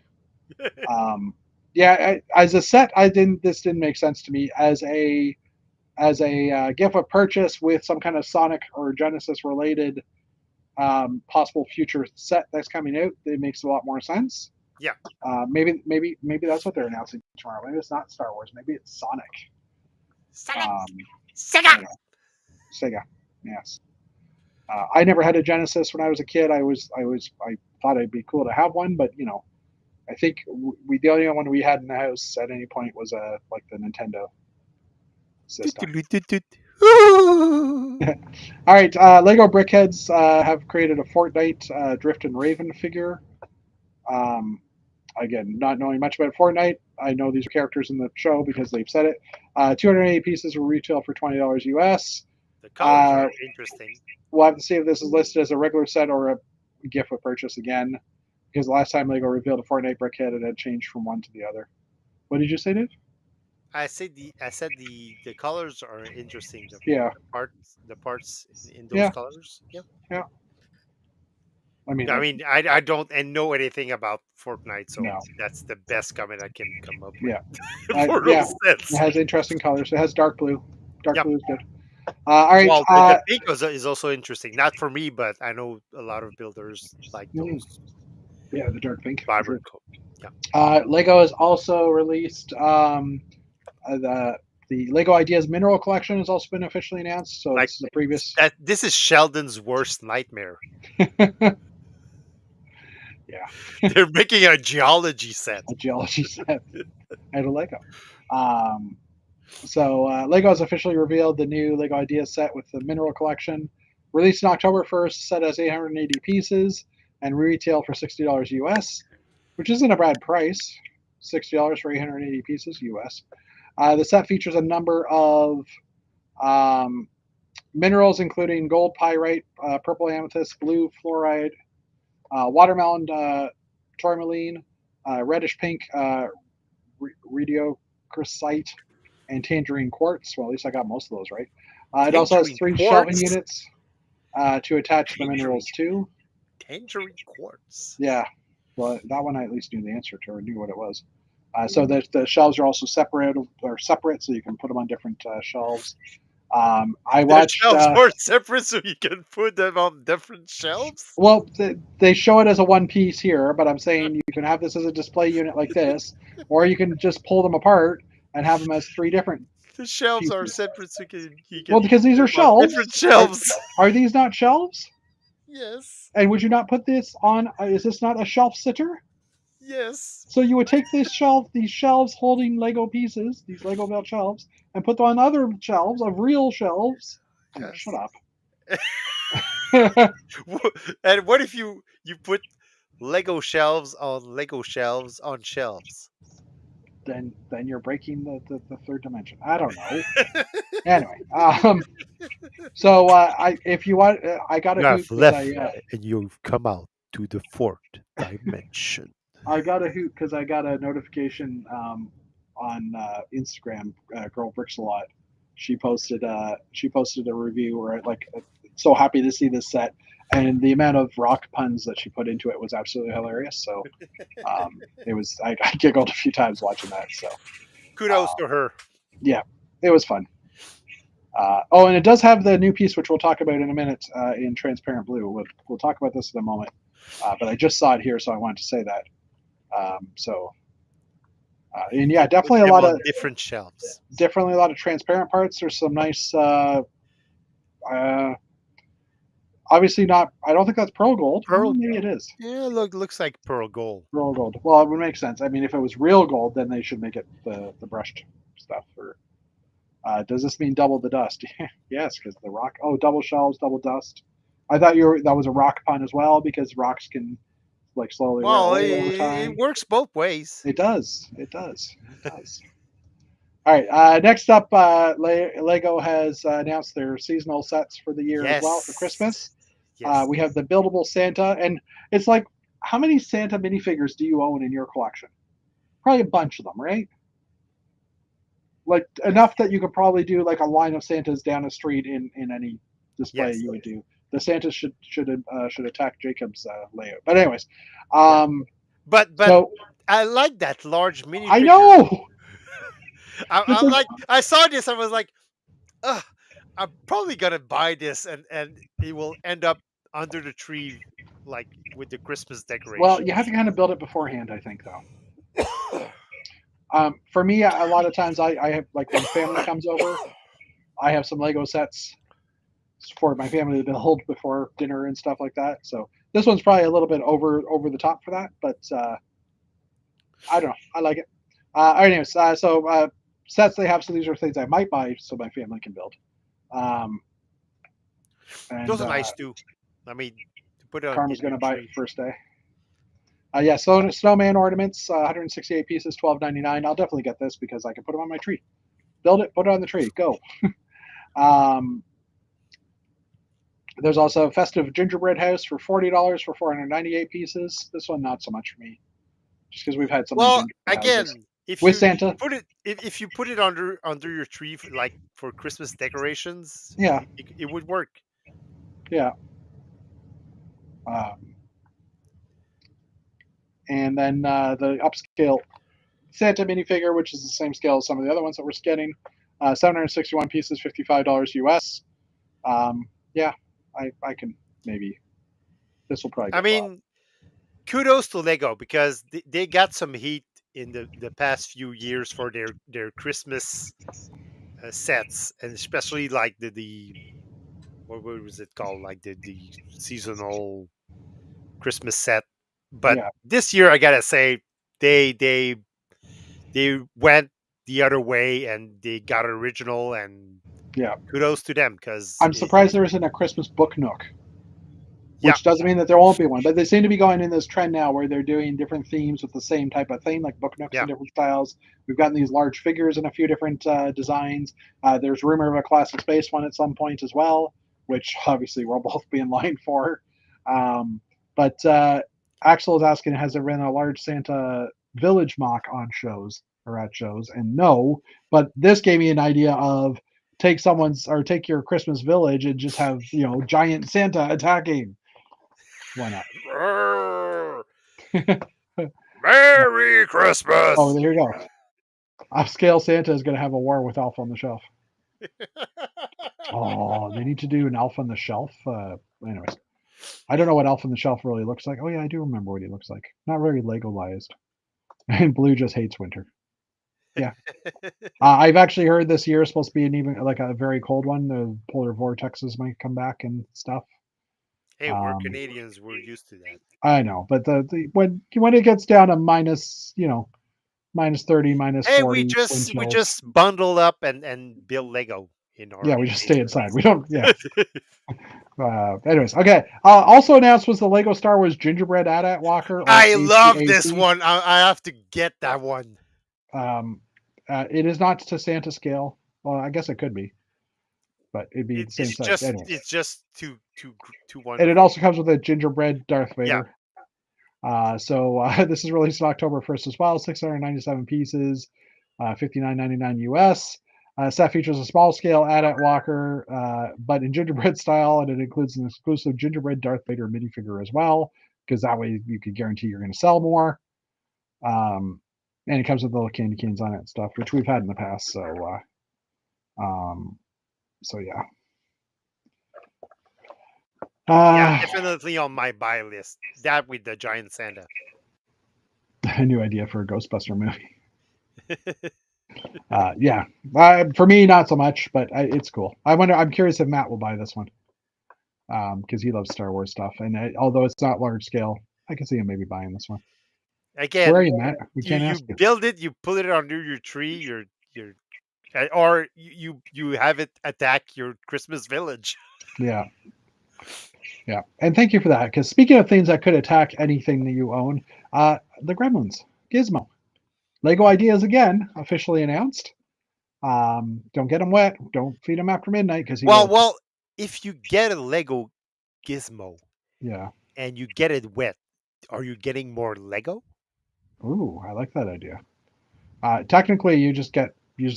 Yeah, as a set, I didn't. This didn't make sense to me as a gift of purchase with some kind of Sonic or Genesis related possible future set that's coming out. It makes a lot more sense. Yeah. Maybe that's what they're announcing tomorrow. Maybe it's not Star Wars. Maybe it's Sonic. Sega. Um, Sega. Sega. Yes. I never had a Genesis when I was a kid. I thought it'd be cool to have one, but I think the only one we had in the house at any point was like the Nintendo system. All right, Lego Brickheads have created a Fortnite Drift and Raven figure. Um, again, not knowing much about Fortnite, I know these are characters in the show because they've said it. 280 pieces will retail for $20 US. The colors are interesting. We'll have to see if this is listed as a regular set or a gift with purchase again, because the last time Lego revealed a Fortnite Brickhead, it had changed from one to the other. What did you say, Dave? I said the colors are interesting. Yeah, The parts in those yeah, colors. Yeah. yeah. I mean, I mean, I don't know anything about Fortnite, so no, that's the best comment I can come up with yeah, for yeah. those It sets. has interesting colors. It has dark blue. Dark Yep. blue is good. All right. Well, the pink is also interesting. Not for me, but I know a lot of builders like those Yeah, the dark pink. For sure. vibrant colors. Yeah. Lego has also released the Lego Ideas Mineral Collection has also been officially announced. So Like this is a previous. this is Sheldon's worst nightmare. Yeah, They're making a geology set. a geology set out of Lego. So Lego has officially revealed the new Lego Ideas set with the Mineral Collection. Released on October 1st, set has 880 pieces and retail for $60 US, which isn't a bad price. $60 for 880 pieces US. The set features a number of minerals, including gold pyrite, purple amethyst, blue fluoride, watermelon tourmaline, reddish pink radiochrysite, and tangerine quartz. Well, at least I got most of those right. It also has Tangerine 3 shelving quartz. units to attach the minerals to. Tangerine quartz. Yeah, well, that one I at least knew the answer to or knew what it was. So the shelves are also separate, so you can put them on different shelves. I The watched. shelves are separate, so you can put them on different shelves. Well, they show it as a one piece here, but I'm saying you can have this as a display unit like this, or you can just pull them apart and have them as three different The shelves are pieces. separate, so you Well, can because these put are them on different shelves. shelves. Are these not shelves? Yes, And would you not put this on? Is this not a shelf sitter? yes, So you would take these shelves holding Lego pieces, these Lego built shelves, and put them on other shelves of real shelves. Oh, shut yes. up. And what if you put Lego shelves on shelves? then you're breaking the third dimension. I don't know. Anyway, so I if you want, I got a You have hoot because left and you've come out to the fourth dimension. I got a hoot because I got a notification on Instagram. Girl Bricks a lot. She posted a review or like so happy to see this set, and the amount of rock puns that she put into it was absolutely hilarious. So it was I giggled a few times watching that. So Kudos uh, to her. yeah, it was fun. Oh, and it does have the new piece, which we'll talk about in a minute, in transparent blue. We'll talk about this in a moment. But I just saw it here, so I wanted to say that. And You yeah, can put them on different shelves. definitely a lot of transparent parts. There's some nice. Uh, Obviously not. I don't think that's pearl gold. Well, Pearl, maybe it is yeah, looks like pearl gold. pearl gold. Well, it would make sense. I mean, if it was real gold, then they should make it the brushed stuff. Or does this mean double the dust? Yes, because the rock. Oh, double shelves, double dust. I thought that was a rock pun as well because rocks can like slowly wear Well, away over it time. works both ways. It does. It does. It does. All right. Next up, Lego has announced their seasonal sets for the year as well for Christmas. Yes, yes. We have the buildable Santa, and it's like, how many Santa minifigures do you own in your collection? Probably a bunch of them, right? Like Yes, enough that you could probably do like a line of Santas down a street in any display yes, you would do. The Santas should attack Jacob's layout. But anyways, yeah. um, But so I like that large I minifigure. know it's I'm like like, I saw this. I was like, ugh, I'm probably gonna buy this, and it will end up under the tree, like with the Christmas well, you have decorations. to kind of build it beforehand, I think, though. For me, a lot of times I have like when family comes over, I have some Lego sets for my family to build before dinner and stuff like that. So this one's probably a little bit over the top for that, but I don't know. I like it. Anyways, sets they have. So these are things I might buy so my family can build. Um, and Those are nice too. I mean, to put on Karma's in your gonna buy it tree. first day. Yeah, so snowman ornaments, 168 pieces, 12.99. I'll definitely get this because I can put them on my tree. Build it, put it on the tree, go. Um, there's also a festive gingerbread house for $40 for 498 pieces. This one not so much for me, just because we've had so many Well, gingerbread houses again, if with you Santa. put it if you put it under your tree for, like for Christmas decorations, Yeah, it would work. yeah. Um, and then the upscale Santa minifigure, which is the same scale as some of the other ones that we're getting. 761 pieces, $55 US. Yeah, I can maybe. This will probably I get bought. mean, kudos to Lego because they got some heat in the past few years for their Christmas sets, and especially like the what was it called, like the seasonal Christmas set. But Yeah, this year, I gotta say, they they they went the other way and they got original, and yeah. kudos to them because I'm surprised there isn't a Christmas book nook, yeah, which doesn't mean that there won't be one. But they seem to be going in this trend now where they're doing different themes with the same type of thing, like book nooks in yeah, different styles. We've gotten these large figures in a few different designs. There's rumor of a classic space one at some point as well, which obviously we'll both be in line for. But Axel is asking, has there been a large Santa village mock on shows or at shows? And no, but this gave me an idea of take your Christmas village and just have giant Santa attacking. Why not? Merry Christmas. Oh, there you go. Upscale Santa is going to have a war with Elf on the Shelf. Oh, they need to do an Elf on the Shelf. Anyways, I don't know what Elf on the Shelf really looks like. Oh yeah, I do remember what he looks like. Not very Legolized. And Blue just hates winter. Yeah. I've actually heard this year is supposed to be an even like a very cold one. The polar vortexes might come back and stuff. Hey, we're Canadians. We're used to that. I know, but the when it gets down to minus, minus 30, minus Hey, 40 wind we chills, just bundle up and build Lego in yeah, our we just stay inside. basements. We don't, yeah. Anyways, okay. Also announced was the Lego Star Wars Gingerbread AT-AT Walker, or I love this AT-AT. one. I have to get that one. It is not to Santa scale. Well, I guess it could be, but it'd be the same size. Anyways, It's just too and it wonderful. also comes with a gingerbread Darth Yeah. Vader. This is released on October 1st as well. 697 pieces, $59.99 US. Set features a small scale AT-AT walker, but in gingerbread style, and it includes an exclusive gingerbread Darth Vader minifigure as well, because that way you could guarantee you're going to sell more. And it comes with little candy canes on it and stuff, which we've had in the past. So yeah. Yeah, definitely on my buy list. That with the giant Santa. A new idea for a Ghostbuster movie. Yeah, for me, not so much, but it's cool. I'm curious if Matt will buy this one, because he loves Star Wars stuff, and although it's not large scale, I can see him maybe buying this one. Where are Again, you, Matt? We can't you ask you. build it, you put it under your tree, or you have it attack your Christmas village. Yeah, yeah, and thank you for that. Because speaking of things that could attack anything that you own, the Gremlins, Gizmo, Lego Ideas again officially announced. Don't get him wet. Don't feed him after midnight because he will. Well, if you get a Lego Gizmo Yeah. and you get it wet, are you getting more Lego? Ooh, I like that idea. Technically, you just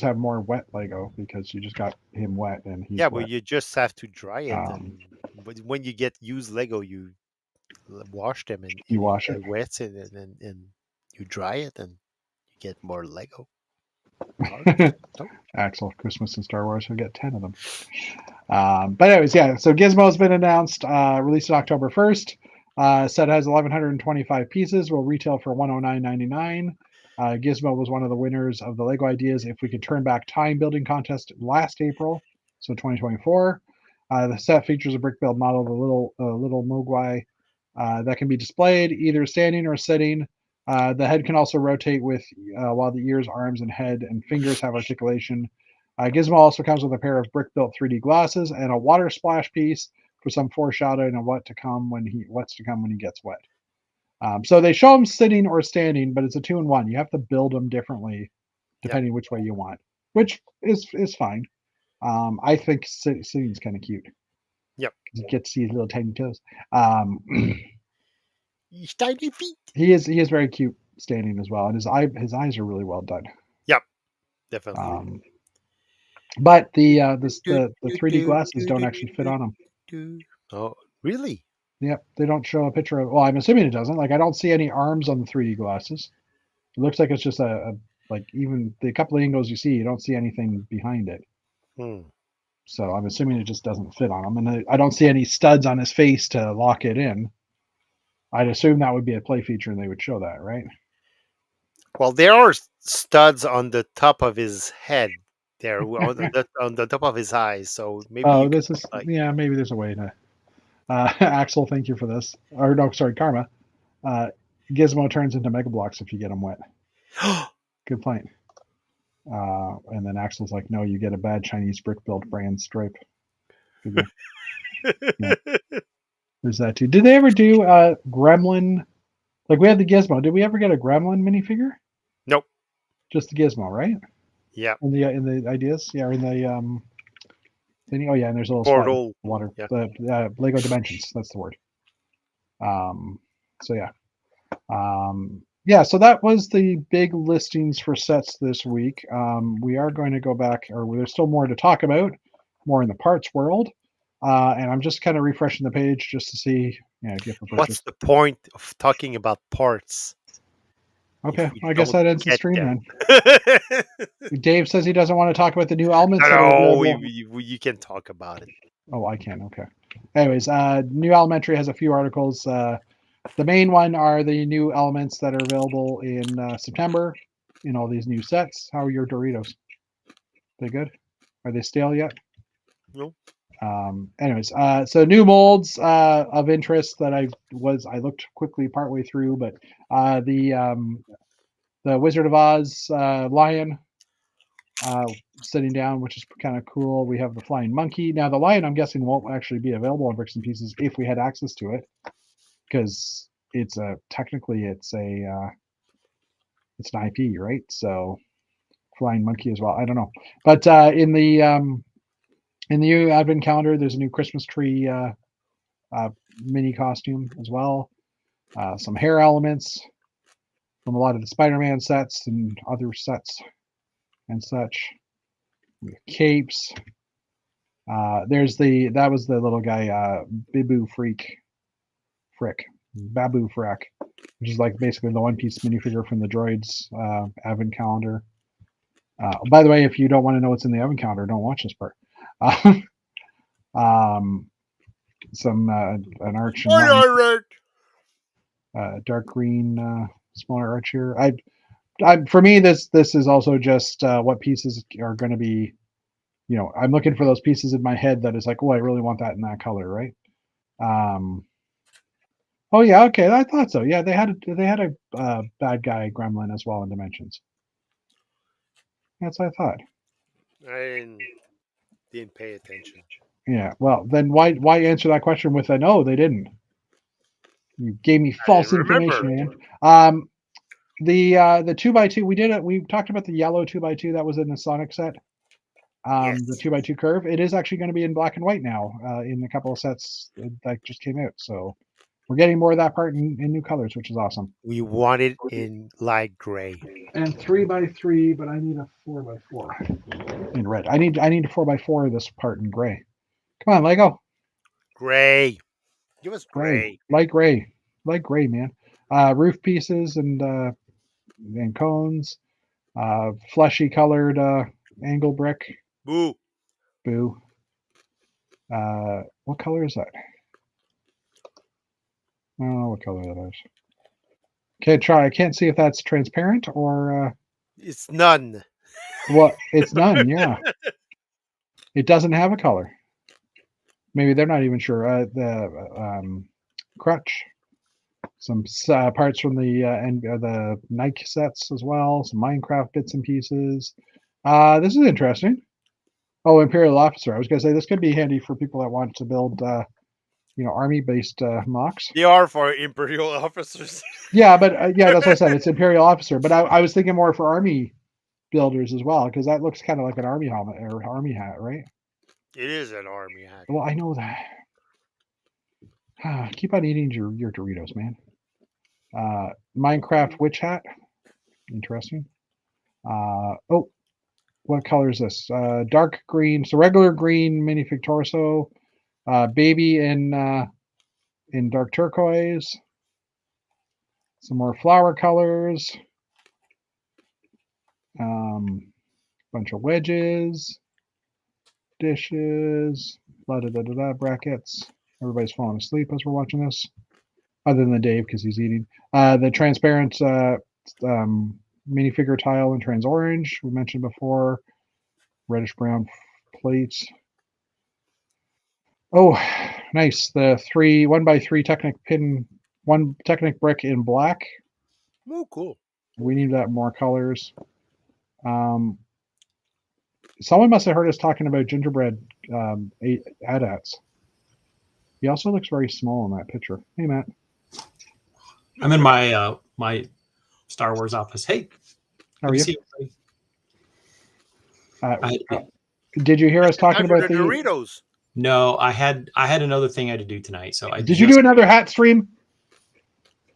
have more wet Lego because you just got him wet and he's Yeah, but wet. you just have to dry it, Um, and when you get used Lego, you wash them you and wash it. get wet, and you dry it, and you get more Lego cars. No? Axel, Christmas and Star Wars, you'll get 10 of them. But anyways, yeah. So Gizmo's been announced, released on October 1st. Set has 1,125 pieces. Will retail for $109.99. Gizmo was one of the winners of the Lego Ideas If We Could Turn Back Time building contest last April, so 2024. The set features a brick build model of a little Mogwai that can be displayed either standing or sitting. The head can also rotate with while the ears, arms, and head and fingers have articulation. Gizmo also comes with a pair of brick-built 3D glasses and a water splash piece for some foreshadowing of what's to come when he gets wet. So they show him sitting or standing, but it's a 2-in-1. You have to build them differently Yep. depending which way you want, which is fine. I think sitting's kind of cute. Yep. You get to see his little tiny toes. Um, Tiny feet. he is very cute standing as well, and his eyes are really well done. Yep. Definitely. But the 3D glasses don't actually fit on him. Oh, really? Yep, they don't show a picture of. Well, I'm assuming it doesn't. Like, I don't see any arms on the 3D glasses. It looks like it's just a like even the couple of angles you see, you don't see anything behind it. Hmm. So I'm assuming it just doesn't fit on him, and I don't see any studs on his face to lock it in. I'd assume that would be a play feature, and they would show that, right? Well, there are studs on the top of his head. There on the top of his eyes. So maybe you could maybe there's a way to. Axel, thank you for this. Or no, sorry, Karma. Gizmo turns into Mega Blocks if you get him wet. Good point. And then Axel's like, no, you get a bad Chinese brick built brand stripe. Yeah. There's that too. Did they ever do Gremlin? Like we had the Gizmo. Did we ever get a Gremlin minifigure? Nope. Just the Gizmo, right? Yeah. In the ideas, yeah, in the thing. Oh yeah, and there's a little Portal spot water. Yeah. The Lego Dimensions. That's the word. So yeah. Yeah, so that was the big listings for sets this week. We are going to go back, or there's still more to talk about, more in the parts world. And I'm just kind of refreshing the page just to see, gift for purchase. What's the point of talking about parts? Okay, if we I guess don't that ends the get stream them. then. Dave says he doesn't want to talk about the new elements that are No, available. you can talk about it. Oh, I can. Okay. Anyways, New Elementary has a few articles. The main one are the new elements that are available in September in all these new sets. How are your Doritos? They good? Are they stale yet? No, Anyways, so new molds of interest that I looked quickly partway through, but the Wizard of Oz lion sitting down, which is kind of cool. We have the flying monkey. Now the lion, I'm guessing, won't actually be available on Bricks and Pieces if we had access to it, because it's technically it's an IP, right? So flying monkey as well. I don't know, but in the new advent calendar, there's a new Christmas tree mini costume as well. Some hair elements from a lot of the Spider-Man sets and other sets and such. Capes. That was the little guy, Bibu Babu Frick, which is like basically the One Piece minifigure from the Droids advent calendar. By the way, if you don't want to know what's in the advent calendar, don't watch this part. Um, some an arch and dark green smaller arch here. For me, this is also just what pieces are going to be. I'm looking for those pieces in my head that is like, oh, I really want that in that color, right? Um, oh yeah, okay, I thought so. Yeah, they had a bad guy gremlin as well in Dimensions. That's what I thought. I didn't pay attention. Yeah. Well, then why answer that question with a no? They didn't. You gave me I didn't false remember. information, man. The 2x2 we did it. We talked about the yellow 2x2 that was in the Sonic set. The Yes, 2x2 curve. It is actually going to be in black and white now in a couple of sets that just came out. So we're getting more of that part in new colors, which is awesome. we want it in light gray. And 3x3, but I need a 4x4 in red. I need a 4x4 of this part in gray. Come on, Lego. Gray. Give us Gray, gray. light gray, man. Roof pieces and cones. Fleshy colored angle brick. Boo. Boo. What color is that? I don't know what color that is. Can't try. I can't see if that's transparent or It's none. what. It's none. Yeah, it doesn't have a color. Maybe they're not even sure. The crutch, some parts from the Nike sets as well. Some Minecraft bits and pieces. This is interesting. Oh, Imperial Officer. I was gonna say this could be handy for people that want to build, army-based mocks. They are for imperial officers. Yeah, but yeah, that's what I said. It's Imperial Officer, but I was thinking more for army builders as well because that looks kind of like an army helmet or army hat, right? It is an army hat. Well, I know that. Keep on eating your Doritos, man. Minecraft witch hat. Interesting. Oh, what color is this? Dark green. So regular green minifig torso. Baby in dark turquoise. Some more flower colors. Bunch of wedges, dishes, blah, da, da, da, da, brackets. Everybody's falling asleep as we're watching this, other than Dave because he's eating. The transparent minifigure tile in trans orange we mentioned before. Reddish brown plates. Oh, nice. The 1x3 Technic brick in black. Oh, cool. We need that more colors. Someone must have heard us talking about gingerbread AT-ATs. He also looks very small in that picture. Hey, Matt. I'm in my Star Wars office. Hey, How are you? Did you hear us talking Time for about the the? Doritos. No, I had another thing I had to do tonight, so I Did you do another hat stream?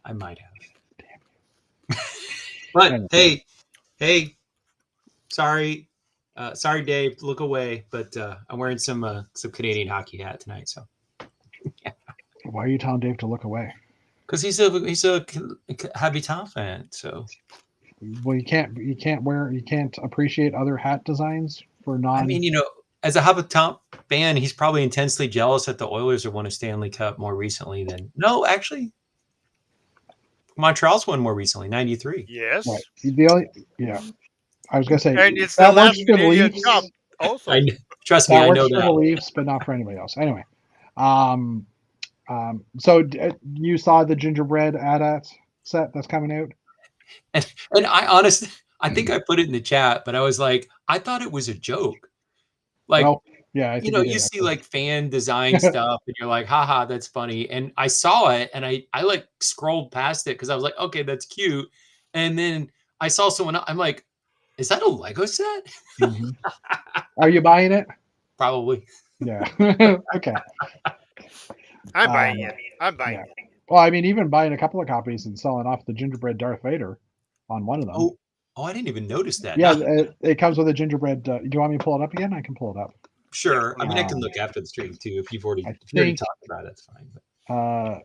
I might have. But hey, sorry, Dave. Look away. But I'm wearing some Canadian hockey hat tonight, so. Why are you telling Dave to look away? Because he's a Habitat fan. So Well, you can't appreciate other hat designs for I non. mean, as a Habitat fan, he's probably intensely jealous that the Oilers have won a Stanley Cup more recently than actually Montreal's won more recently, 93. Yes. Right. The only I was gonna say And it's the that works last for the Canadian Leafs. Cup also. Trust me, That I know works for the that. Leafs, but not for anybody else. Anyway, so you saw the gingerbread AT-AT set that's coming out? And I honestly, I think I put it in the chat, but I was like, I thought it was a joke. Like, Well, yeah, I think you see actually. like fan design stuff, and you're like, haha, that's funny. And I saw it, and I like scrolled past it because I was like, okay, that's cute. And then I saw someone. I'm like, is that a Lego set? Mhm. Are you buying it? Probably. Yeah. Okay. I'm buying it. I'm buying Yeah. it. Well, I mean, even buying a couple of copies and selling off the gingerbread Darth Vader on one of them. Oh, I didn't even notice that. Yeah, No. it comes with a gingerbread. Do you want me to pull it up again? I can pull it up. Sure. I mean, I can Um, look after the stream too. If you've already, I if you already think- talked about it, that's fine. But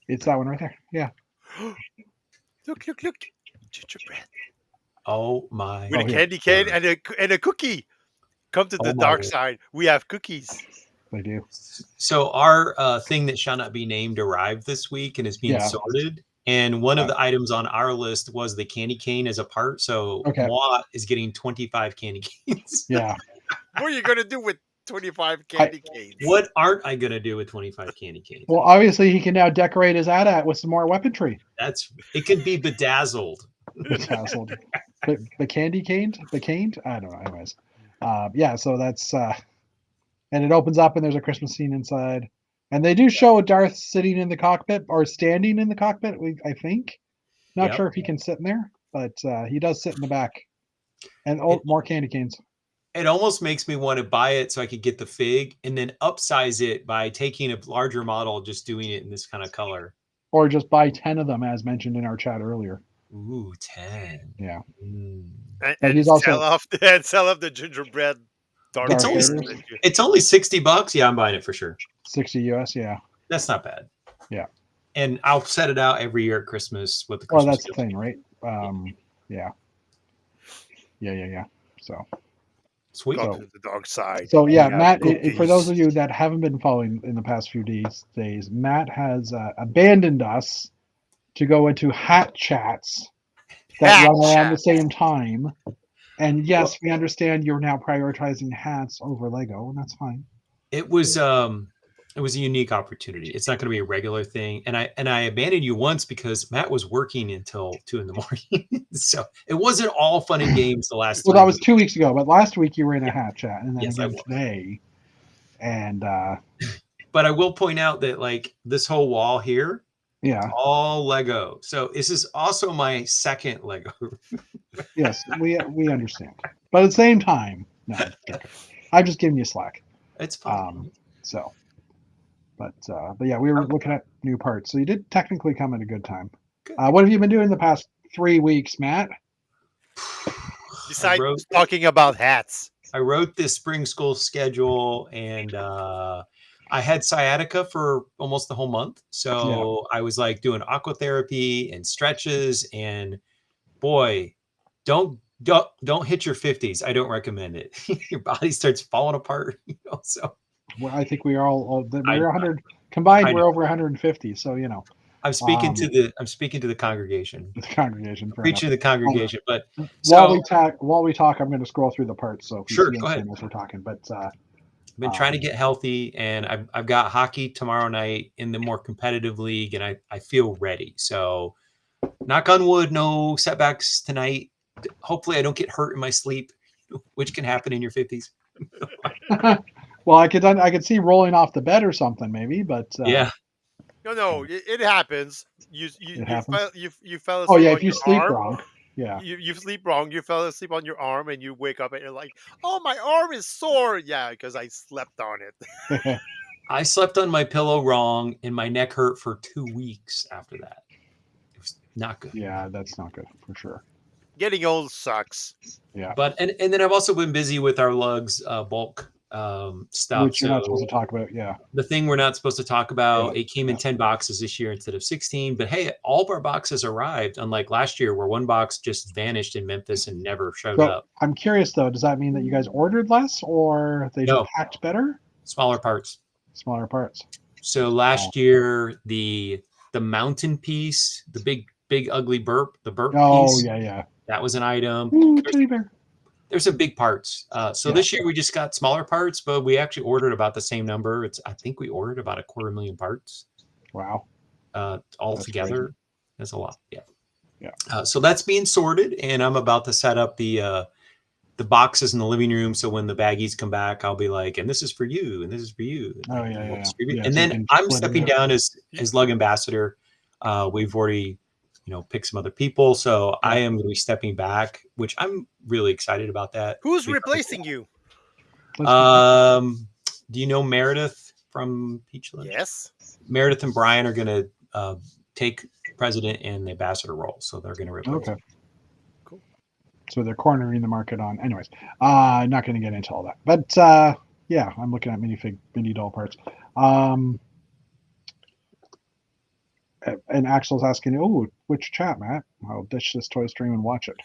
It's that one right there. Yeah. Look. Gingerbread. oh my! With a here. candy cane and a cookie. Come to the Oh my dark word. side. We have cookies. They do. So our thing that shall not be named arrived this week and is being Yeah. sorted. And one of the items on our list was the candy cane as a part. So Okay. Moi is getting 25 candy canes. Yeah. What are you gonna do with 25 candy canes? What aren't I gonna do with 25 candy canes? Well, obviously he can now decorate his AT-AT with some more weaponry. It could be bedazzled. Bedazzled. The candy caned? The caned? I don't know. Anyways. Yeah, so that's and it opens up and there's a Christmas scene inside. And they do show Darth sitting in the cockpit or standing in the cockpit, I think. Not Yep. sure if he can sit in there, but he does sit in the back. And more candy canes. It almost makes me want to buy it so I could get the fig and then upsize it by taking a larger model, just doing it in this kind of color. Or just buy 10 of them, as mentioned in our chat earlier. Ooh, 10. Yeah. And he's sell also- off the gingerbread Darth Darth Vader. Vader. It's only $60. Yeah, I'm buying it for sure. 60 US, yeah. That's not bad. Yeah. And I'll set it out every year at Christmas with the Well, Christmas that's the gift. thing, right? Yeah. So Sweet. Come to the dark side. So yeah, We have Matt. cookies. For those of you that haven't been following in the past few days, Matt has abandoned us to go into hat chats that Hat run around the chat. same time. And yes, we understand you're now prioritizing hats over Lego, and that's fine. It was a unique opportunity. It's not going to be a regular thing. And I abandoned you once because Matt was working until 2 a.m. So it wasn't all fun and games the last Well, 3 that was weeks. 2 weeks ago, but last week you were in a hat chat, and then Yes, I again was. today. And But I will point out that like this whole wall here, yeah, all Lego. So this is also my second Lego. yes, we understand, but at the same time, no, I'm just giving you slack. It's fun. But yeah, we were looking at new parts, so you did technically come at a good time. Good. What have you been doing the past 3 weeks, Matt? Besides talking about hats. I wrote this spring school schedule, and I had sciatica for almost the whole month. So I was like doing aquatherapy and stretches, and boy, don't hit your 50s. I don't recommend it. Your body starts falling apart. So Well, I think we are all we're 100 combined. We're over 150. So I'm speaking to the congregation. the congregation. Preaching to the congregation. But while we talk, I'm going to scroll through the parts. So if you sure, see go ahead. as we're talking, but I've been trying to get healthy, and I've got hockey tomorrow night in the more competitive league, and I feel ready. So knock on wood, no setbacks tonight. Hopefully I don't get hurt in my sleep, which can happen in your 50s. well, I could see rolling off the bed or something maybe, but Yeah. No, it happens. You happens? fell asleep. Oh yeah, on if you your sleep arm. wrong. Yeah. You sleep wrong. You fell asleep on your arm, and you wake up and you're like, "Oh, my arm is sore." Yeah, because I slept on it. I slept on my pillow wrong, and my neck hurt for 2 weeks after that. It was not good. Yeah, that's not good for sure. Getting old sucks. Yeah. But and then I've also been busy with our lugs bulk stuff. Which you're not supposed to talk about. Yeah. The thing we're not supposed to talk about, Yeah, it came in 10 boxes this year instead of 16. But hey, all of our boxes arrived, unlike last year where one box just vanished in Memphis and never showed So up. I'm curious though, does that mean that you guys ordered less or they just No. packed better? Smaller parts. Smaller parts. So last year, the mountain piece, the big ugly burp, the burp piece, Yeah. that was an item. Ooh, teddy bear. There's some big parts. So Yeah. this year we just got smaller parts, but we actually ordered about the same number. I think we ordered about 250,000 parts. Wow. All That's together. crazy. That's a lot. Yeah. Yeah. So that's being sorted, and I'm about to set up the boxes in the living room. So when the baggies come back, I'll be like, and this is for you, and this is for you. Oh yeah. And so then I'm stepping down as lug ambassador. We've already, pick some other people. So I am going to be stepping back, which I'm really excited about that. Who's replacing you? Do you know Meredith from Peachland? Yes. Meredith and Brian are going to take president and the ambassador role. So they're going to replace me. Cool. So they're cornering the market on. Anyways, not going to get into all that. But yeah, I'm looking at mini doll parts. And Axel's asking, "Oh, which chat, Matt? I'll ditch this toy stream and watch it."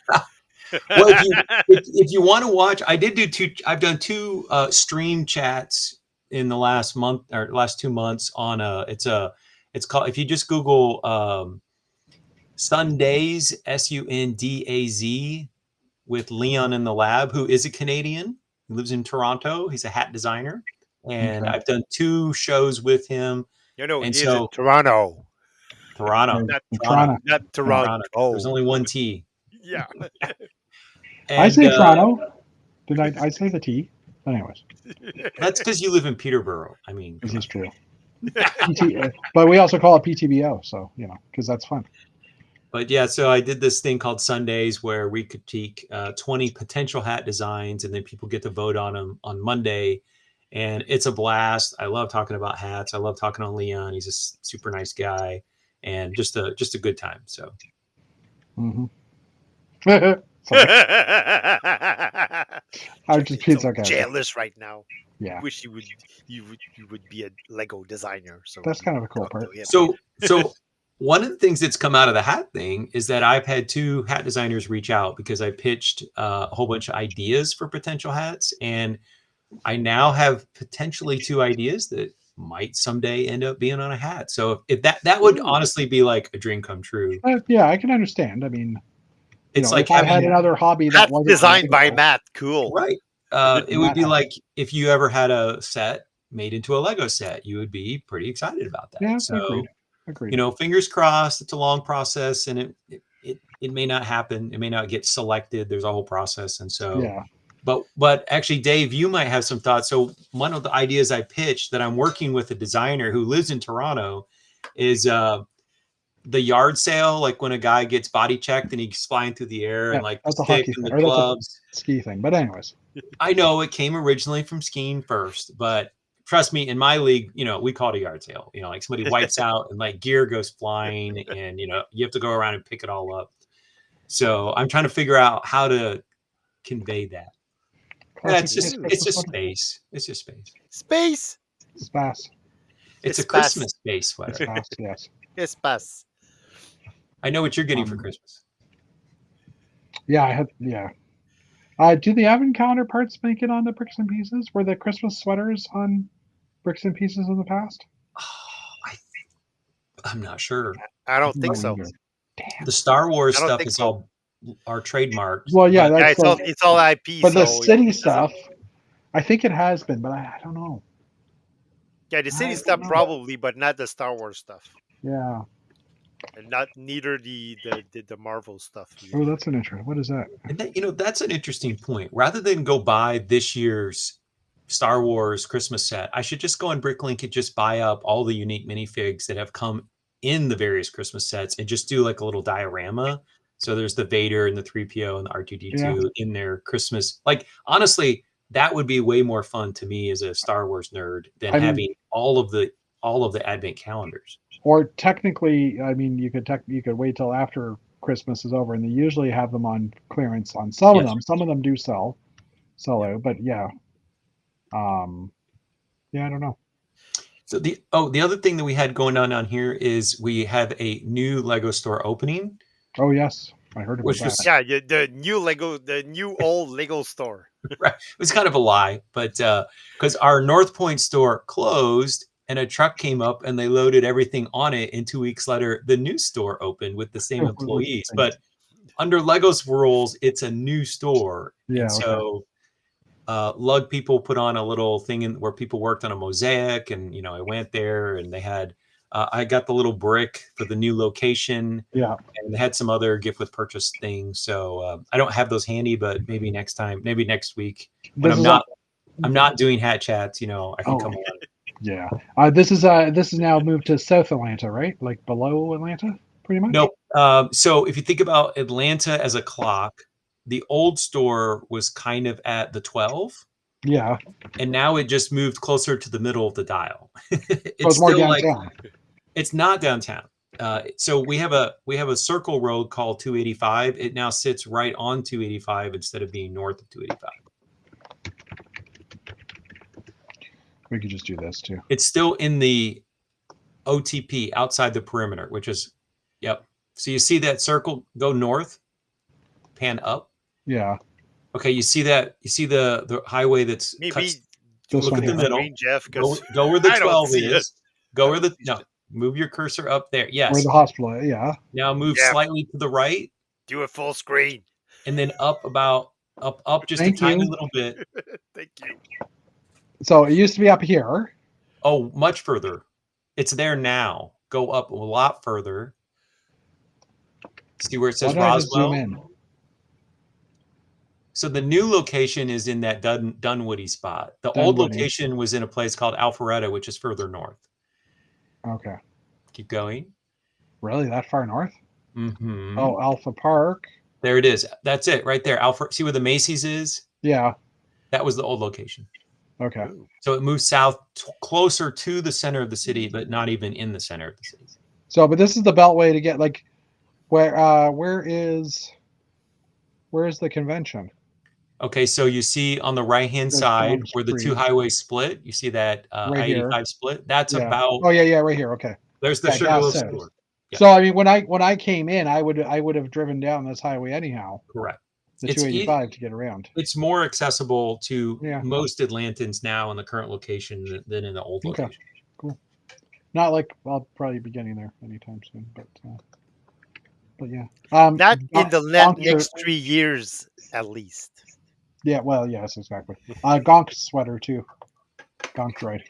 Well, if you want to watch, I did do two. I've done two stream chats in the last month or last 2 months on it's called, if you just Google Sundays, Sundaz, with Leon in the lab, who is a Canadian, who lives in Toronto. He's a hat designer, and Okay. I've done 2 shows with him. And and he's so in Toronto. Toronto, Not Toronto. There's only one T. Yeah. I say Toronto. Did I say the T? But anyways, that's because you live in Peterborough. I mean, this is true. But we also call it PTBO, so because that's fun. But yeah, so I did this thing called Sundays where we critique 20 potential hat designs, and then people get to vote on them on Monday, and it's a blast. I love talking about hats. I love talking to Leon. He's a super nice guy, and just a good time. So. Mm-hmm. I'm just so jealous right now. Yeah. Wish you would be a Lego designer. So that's kind of a cool part. So one of the things that's come out of the hat thing is that I've had 2 hat designers reach out because I pitched a whole bunch of ideas for potential hats, and I now have potentially 2 ideas that might someday end up being on a hat. So if that would honestly be like a dream come true. Yeah, I can understand. I mean, it's like if I had another hobby that wasn't designed by Matt. Cool. Right. It would be like if you ever had a set made into a Lego set, you would be pretty excited about that. Yeah, so agreed. Fingers crossed. It's a long process, and it may not happen. It may not get selected. There's a whole process, and so yeah. But actually, Dave, you might have some thoughts. So one of the ideas I pitched that I'm working with a designer who lives in Toronto is the yard sale, like when a guy gets body checked and he's flying through the air and like that's the a hockey stick and thing, the gloves. That's a ski thing. But anyways, I know it came originally from skiing first, but trust me, in my league, we call it a yard sale. Like somebody wipes out and like gear goes flying, and you have to go around and pick it all up. So I'm trying to figure out how to convey that. Yeah, it's just space. It's just space. Space. Space. It's a Christmas space sweater. Space, yes. Espace. I know what you're getting for Christmas. Yeah, I had. Yeah. Do the advent calendar parts make it on the Bricks and Pieces? Were the Christmas sweaters on Bricks and Pieces in the past? I'm not sure. I don't think so. Damn. The Star Wars stuff is all our trademarks. Well, yeah, that's it's all IP. But the city stuff, I think it has been, but I don't know. Yeah, the city stuff probably, but not the Star Wars stuff. Yeah. And neither the Marvel stuff. Oh, that's an interesting. What is that? And that, that's an interesting point. Rather than go buy this year's Star Wars Christmas set, I should just go on Bricklink and just buy up all the unique minifigs that have come in the various Christmas sets and just do like a little diorama. So there's the Vader and the 3PO and the R2D2 in their Christmas. Like, honestly, that would be way more fun to me as a Star Wars nerd than having all of the advent calendars. Or technically, I mean, you could wait till after Christmas is over, and they usually have them on clearance on some of them. Some of them do sell out, but yeah. Yeah, I don't know. So the other thing that we had going on here is we have a new Lego store opening, Oh yes, I heard about which that. was Yeah, the new old Lego store. right. It was kind of a lie, but because our North Point store closed and a truck came up and they loaded everything on it, and 2 weeks later the new store opened with the same employees. But under Lego's rules, it's a new store, Yeah, and so Lug people put on a little thing where people worked on a mosaic, and I went there and they had. I got the little brick for the new location. Yeah. And they had some other gift with purchase things. So I don't have those handy, but maybe next time, maybe next week when I'm not doing hat chats, I can come on. Yeah. This is now moved to South Atlanta, right? Like below Atlanta, pretty much. Nope. So if you think about Atlanta as a clock, the old store was kind of at the 12. Yeah. And now it just moved closer to the middle of the dial. It's more downtown. It's not downtown. So we have a circle road called 285. It now sits right on 285 instead of being north of 285. We could just do this too. It's still in the OTP outside the perimeter, which is, yep. So you see that circle go north, pan up. Yeah. Okay, you see that? You see the highway that's Maybe look at the middle. Jeff, go where the 12 is. Go where move your cursor up there. Yes. Where the hospital is, yeah. Now move slightly to the right. Do a full screen. And then up just a tiny little bit. Thank you. So it used to be up here. Oh, much further. It's there now. Go up a lot further. See where it says Roswell? Zoom in? So the new location is in that Dunwoody spot. The old location was in a place called Alpharetta, which is further north. Okay. Keep going. Really? That far north? Mm-hmm. Oh, Alpha Park. There it is. That's it right there. Alpha. See where the Macy's is? Yeah. That was the old location. Okay. So it moved south closer to the center of the city, but not even in the center of the city. So, but this is the beltway to get like where is the convention? Okay, so you see on the right-hand side where the two highways split, you see that I-85 split? That's about... Oh, yeah, right here. Okay. There's the Sugarloaf store. Yeah. So, I mean, when I came in, I would have driven down this highway anyhow. Correct. The 285 to get around. It's more accessible to most Atlantans now in the current location than in the old location. Cool. Not like I'll probably be getting there anytime soon, but yeah. Not in the next 3 years, at least. Yeah, well, yes, exactly. Gonk sweater too. Gonk droid.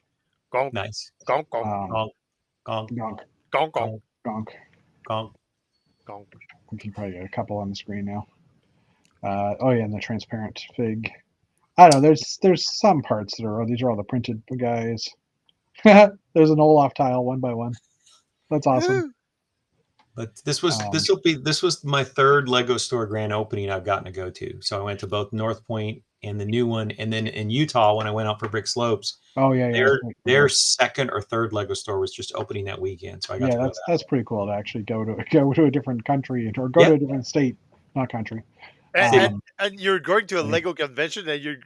Gonk. Nice. Gonk, gonk. Gonk. Gonk. Gonk, gonk. Gonk. Gonk. Gonk. We can probably get a couple on the screen now. Oh yeah, and the transparent fig. I don't know. There's some parts that are. These are all the printed guys. There's an Olaf tile 1 by 1. That's awesome. But this was my third Lego store grand opening I've gotten to go to. So I went to both North Point and the new one, and then in Utah when I went out for Brick Slopes. Oh yeah, their second or third Lego store was just opening that weekend. So I got to go. That's pretty cool to actually go to a different country or go to a different state, not country. And you're going to a Lego convention, and you're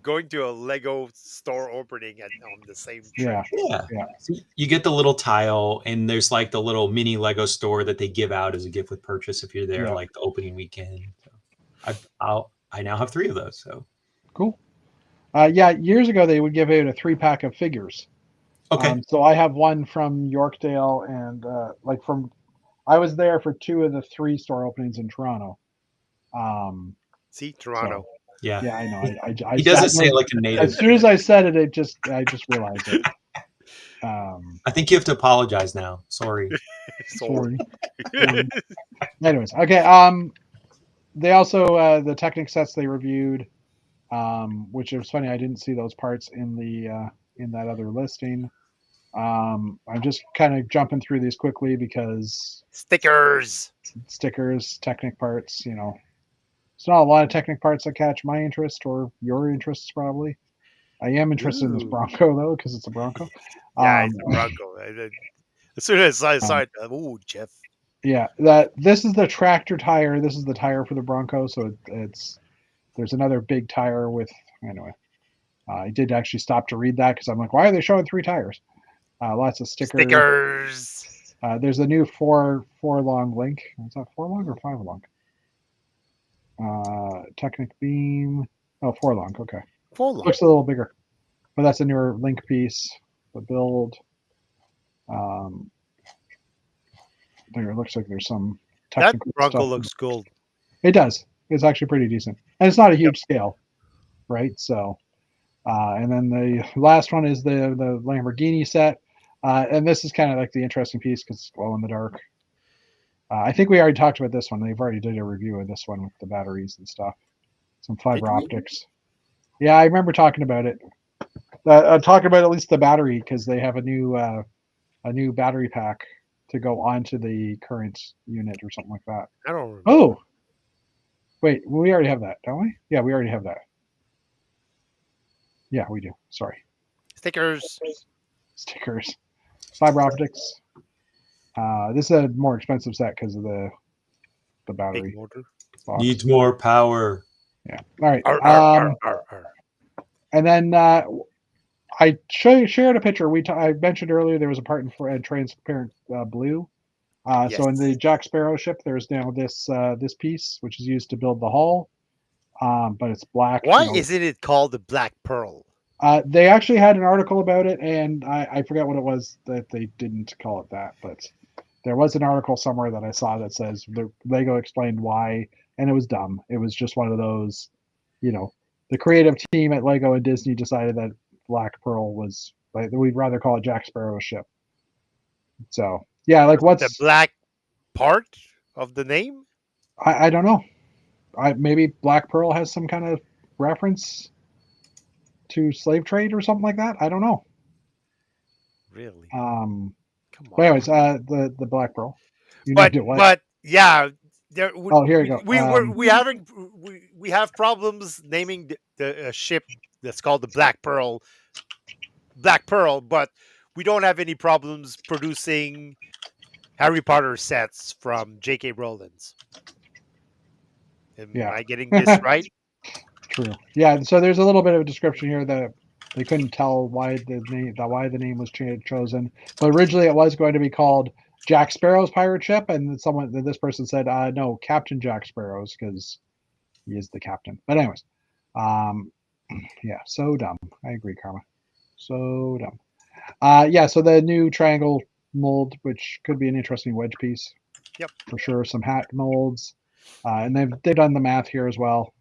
going to a Lego store opening on the same trip. Yeah. So you get the little tile, and there's like the little mini Lego store that they give out as a gift with purchase if you're there like the opening weekend. So I now have 3 of those. So cool. Years ago they would give out a 3-pack of figures. Okay. So I have one from Yorkdale and I was there for 2 of the 3 store openings in Toronto. See, Toronto. So, yeah, I know. He doesn't say it like a native. As soon as I said it, I just realized it. I think you have to apologize now. Sorry. Sorry. Anyways, okay. They also the Technic sets they reviewed, which is funny. I didn't see those parts in that other listing. I'm just kind of jumping through these quickly because stickers, Technic parts. It's not a lot of Technic parts that catch my interest or your interests probably. I am interested in this Bronco though because it's a Bronco. Yeah, it's a Bronco. As soon as I saw it, Jeff. Yeah, this is the tractor tire. This is the tire for the Bronco. So there's another big tire with anyway. I did actually stop to read that because I'm like, why are they showing 3 tires? Lots of Stickers. There's a new 4-long link. Is that 4 long or 5 long? Technic beam. Oh, 4 long. Okay. Full line. Looks a little bigger, but that's a newer link piece. The build. There, it looks like there's some That technical Bronco stuff. looks cool. It does. It's actually pretty decent, and it's not a huge scale, right? So, and then the last one is the Lamborghini set, and this is kind of like the interesting piece because it's glow in the dark. I think we already talked about this one. They've already did a review of this one with the batteries and stuff. Some fiber Did we? optics. Yeah, I remember talking about it. Talking about at least the battery because they have a new battery pack to go onto the current unit or something like that. I don't remember. Oh, wait, we already have that, don't we? Yeah, we already have that. Yeah, we do. Sorry. Stickers. Stickers, fiber optics. This is a more expensive set because of the battery Big motor. box. Needs more power. Yeah. All right. Arr. And then I shared a picture. I mentioned earlier there was a part in transparent blue. So in the Jack Sparrow ship, there's now this piece which is used to build the hull, but it's black. Why isn't it called the Black Pearl? They actually had an article about it, and I forget what it was that they didn't call it that, but there was an article somewhere that I saw that says the Lego explained why, and it was dumb. It was just one of those, the creative team at Lego and Disney decided that Black Pearl was like we'd rather call it Jack Sparrow ship. So yeah, like what's the black part of the name? I don't know. Maybe Black Pearl has some kind of reference to slave trade or something like that. I don't know. Really? Come on. But anyways, the Black Pearl. But yeah, there. Here you go. We have problems naming the ship that's called the Black Pearl. But we don't have any problems producing Harry Potter sets from J.K. Rowling's. Am I getting this right? True. Yeah. So there's a little bit of a description here that they couldn't tell why the name was chosen, but originally it was going to be called Jack Sparrow's pirate ship, and this person said, no, Captain Jack Sparrow's because he is the captain. But anyways, yeah, so dumb. I agree, Karma. So dumb. Yeah. So the new triangle mold, which could be an interesting wedge piece. Yep. For sure. Some hat molds, and they've done the math here as well.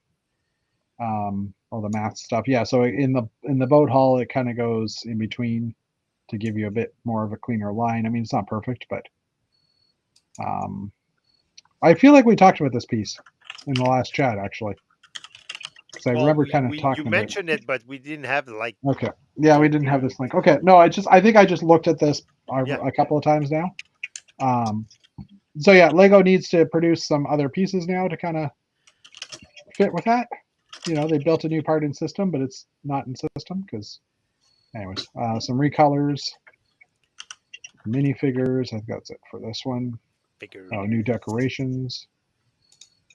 All the math stuff. Yeah, so in the boat hull, it kind of goes in between to give you a bit more of a cleaner line. I mean, it's not perfect, but I feel like we talked about this piece in the last chat actually, because I remember kind of talking. You mentioned it, but we didn't have the like. Okay, yeah, we didn't have this link. Okay, no, I think I just looked at this a couple of times now. So yeah, Lego needs to produce some other pieces now to kind of fit with that. They built a new part in system, but it's not in system because, anyways, some recolors, minifigures. I think that's it for this one. New decorations,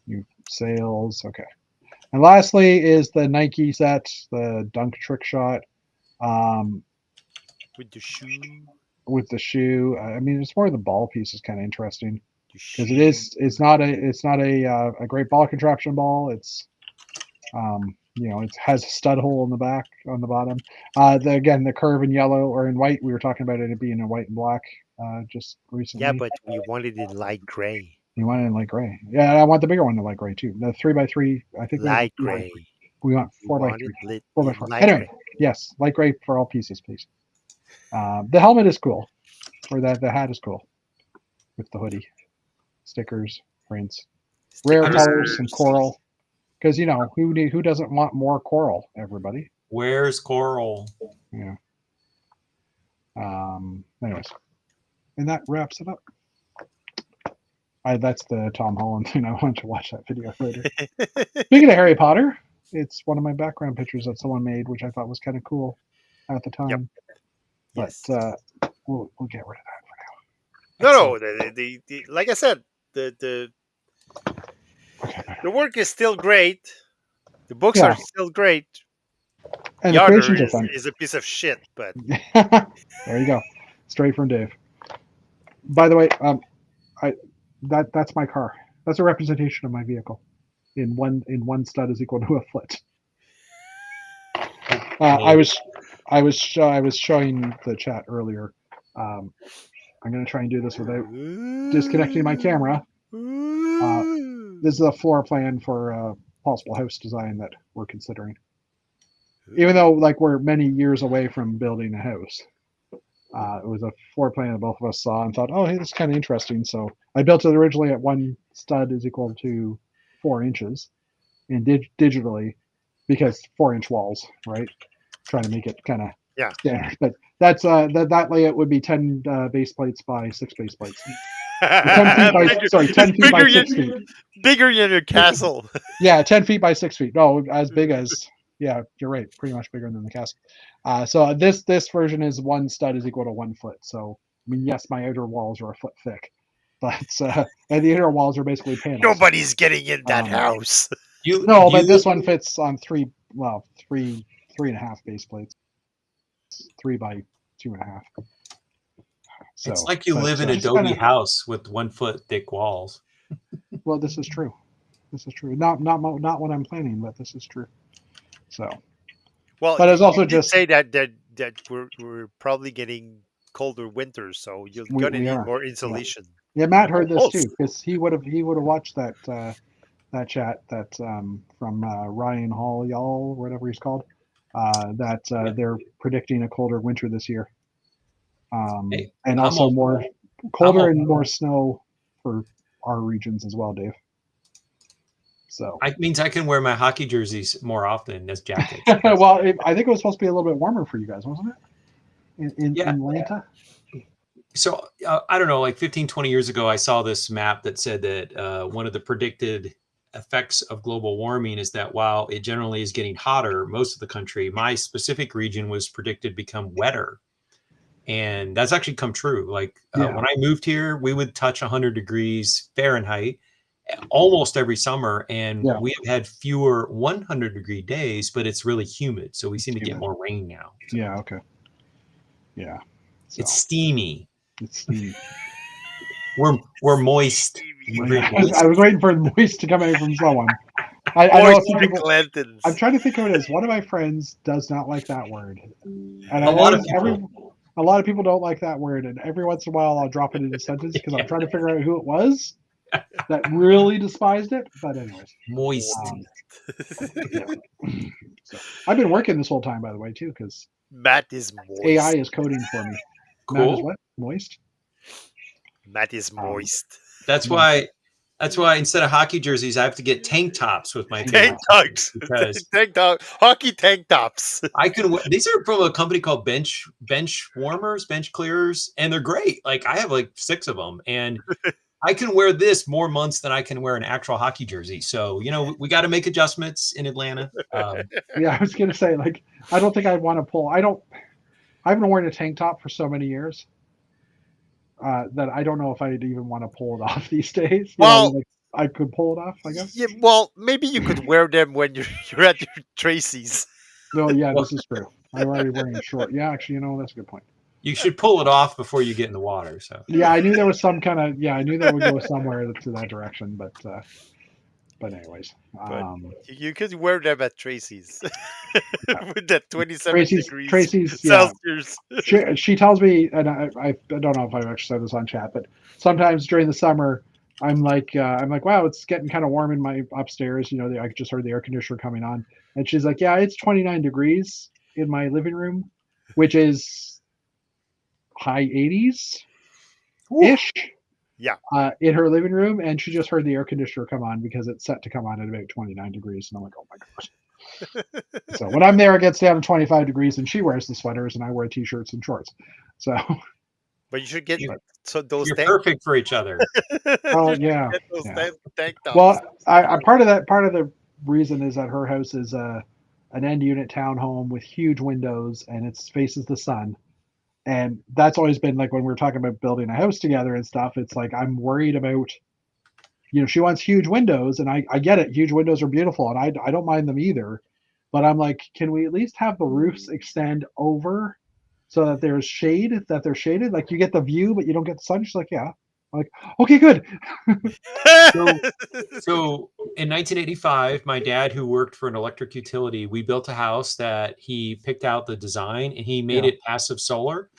new sails. Okay. And lastly is the Nike set, the dunk trick shot. With the shoe. With the shoe. I mean, it's more the ball piece is kind of interesting because it's not a great ball contraption ball. It's it has a stud hole in the back on the bottom. Again, the curve in yellow or in white. We were talking about it being in white and black just recently. Yeah, but we wanted it in light gray. We want it in light gray. Yeah, I want the bigger one in light gray too. The 3x3. I think light gray. We want 4x3. 4x4. Anyway, gray. Yes, light gray for all pieces, please. The helmet is cool. Or the hat is cool with the hoodie, stickers, prints, rare colors, and coral. Because who doesn't want more coral? Everybody. Where's coral? Yeah. Anyways, and that wraps it up. That's the Tom Holland thing. I wanted to watch that video later. Speaking of Harry Potter, it's one of my background pictures that someone made, which I thought was kind of cool at the time. Yep. But we'll get rid of that for now. No, the like I said, the work is still great. The books are still great. And The the other creations are fun. is a piece of shit, but There you go, straight from Dave. By the way, that's my car. That's a representation of my vehicle. In one stud is equal to a foot. I was showing the chat earlier. I'm going to try and do this without disconnecting my camera. This is a floor plan for a possible house design that we're considering. Even though like we're many years away from building a house, it was a floor plan that both of us saw and thought, oh, hey, this is kind of interesting. So I built it originally at one stud is equal to 4 inches, and digitally, because 4-inch walls, right? Trying to make it kind of standard. But that's that layout would be 10 base plates by 6 base plates. 10 feet by 10 feet by 6 feet. Bigger than your castle. Yeah, 10 feet by 6 feet. No, as big as, yeah, you're right. Pretty much bigger than the castle. So this version is 1 stud is equal to 1 foot. So I mean, yes, my outer walls are a foot thick, but and the inner walls are basically panels. Nobody's getting in that house. But this one fits on 3.5 base plates. 3 by 2.5. So, it's like you live in an Adobe house with 1 foot thick walls. Well, this is true. This is true. Not what I'm planning, but this is true. So, well, but it's also just say that we're probably getting colder winters, so you're gonna need more insulation. Yeah, Matt heard this too because he would have watched that chat that from Ryan Hall, y'all, whatever he's called. They're predicting a colder winter this year, and also more colder and more snow for our regions as well, Dave. So it means I can wear my hockey jerseys more often as jackets. Well, I think it was supposed to be a little bit warmer for you guys, wasn't it? In Atlanta. So I don't know, like 15, 20 years ago, I saw this map that said that one of the predicted effects of global warming is that while it generally is getting hotter, most of the country, my specific region was predicted to become wetter. And that's actually come true. Like when I moved here, we would touch 100 degrees Fahrenheit almost every summer. And we have had fewer 100-degree days, but it's really humid. So we seem to get more rain now. Yeah. Okay. Yeah. So. It's steamy. It's steamy. We're moist. I was waiting for moist to come out from someone. I know a few people, I'm trying to think of it as one of my friends does not like that word, and a lot of people don't like that word. And every once in a while, I'll drop it in a sentence because I'm trying to figure out who it was that really despised it. But anyways, moist. So, I've been working this whole time, by the way, too, because Matt is moist. AI is coding for me. Cool. Matt is what? Moist. Matt is moist. That's why instead of hockey jerseys, I have to get tank tops with my tank tops. Hockey tank tops. I can. These are from a company called Bench Warmers, Bench Clearers, and they're great. Like I have like 6 of them, and I can wear this more months than I can wear an actual hockey jersey. So we got to make adjustments in Atlanta. Yeah, I was gonna say like I don't think I'd want to pull. I haven't worn a tank top for so many years. That I don't know if I'd even want to pull it off these days. I could pull it off, I guess. Yeah, well, maybe you could wear them when you're at your Tracy's. No, yeah, this is true. I'm already wearing short. Yeah, actually, that's a good point. You should pull it off before you get in the water. So yeah, I knew there was some kind of I knew that would go somewhere to that direction, but anyways, you could wear them at Tracy's with that 27 degrees Celsius. Yeah. She tells me, and I don't know if I've actually said this on chat, but sometimes during the summer, I'm like, wow, it's getting kind of warm in my upstairs. I just heard the air conditioner coming on, and she's like, yeah, it's 29 degrees in my living room, which is high 80s ish. Yeah. In her living room, and she just heard the air conditioner come on because it's set to come on at about 29 degrees. And I'm like, oh my gosh. So when I'm there, it gets down to 25 degrees, and she wears the sweaters, and I wear t-shirts and shorts. So. But you should get those. You're perfect for each other. Oh yeah. Tank tops. Well, I part of the reason is that her house is an end unit townhome with huge windows, and it faces the sun. And that's always been like when we're talking about building a house together and stuff, it's like I'm worried about, she wants huge windows, and I get it. Huge windows are beautiful, and I don't mind them either. But I'm like, can we at least have the roofs extend over so that there's shade, that they're shaded? Like you get the view, but you don't get the sun. She's like, yeah. I'm like, okay, good. So in 1985, my dad, who worked for an electric utility, we built a house that he picked out the design and he made it passive solar.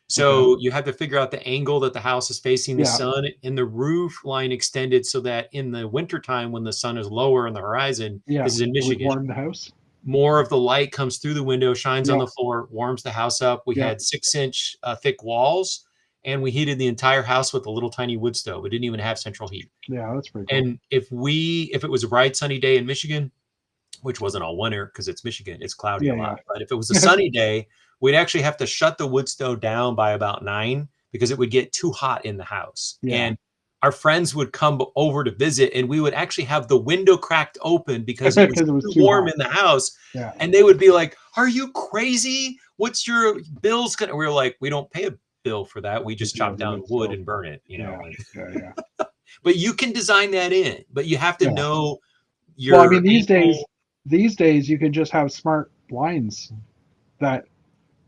So you had to figure out the angle that the house is facing the sun, and the roof line extended so that in the wintertime when the sun is lower on the horizon, this is in Michigan, warm the house. More of the light comes through the window, shines on the floor, warms the house up. We had 6-inch thick walls, and we heated the entire house with a little tiny wood stove. It didn't even have central heat. Yeah, that's pretty cool. And if it was a bright sunny day in Michigan, which wasn't all winter because it's Michigan, it's cloudy a lot. But if it was a sunny day, we'd actually have to shut the wood stove down by about 9 because it would get too hot in the house. And our friends would come over to visit, and we would actually have the window cracked open because it was too warm in the house. Yeah. And they would be like, "Are you crazy? What's your bills gonna?" We were like, "We don't pay a bill for that. We just chop down wood and burn it, you know." But you can design that in, but you have to know your. Well, I mean, these days you can just have smart blinds that,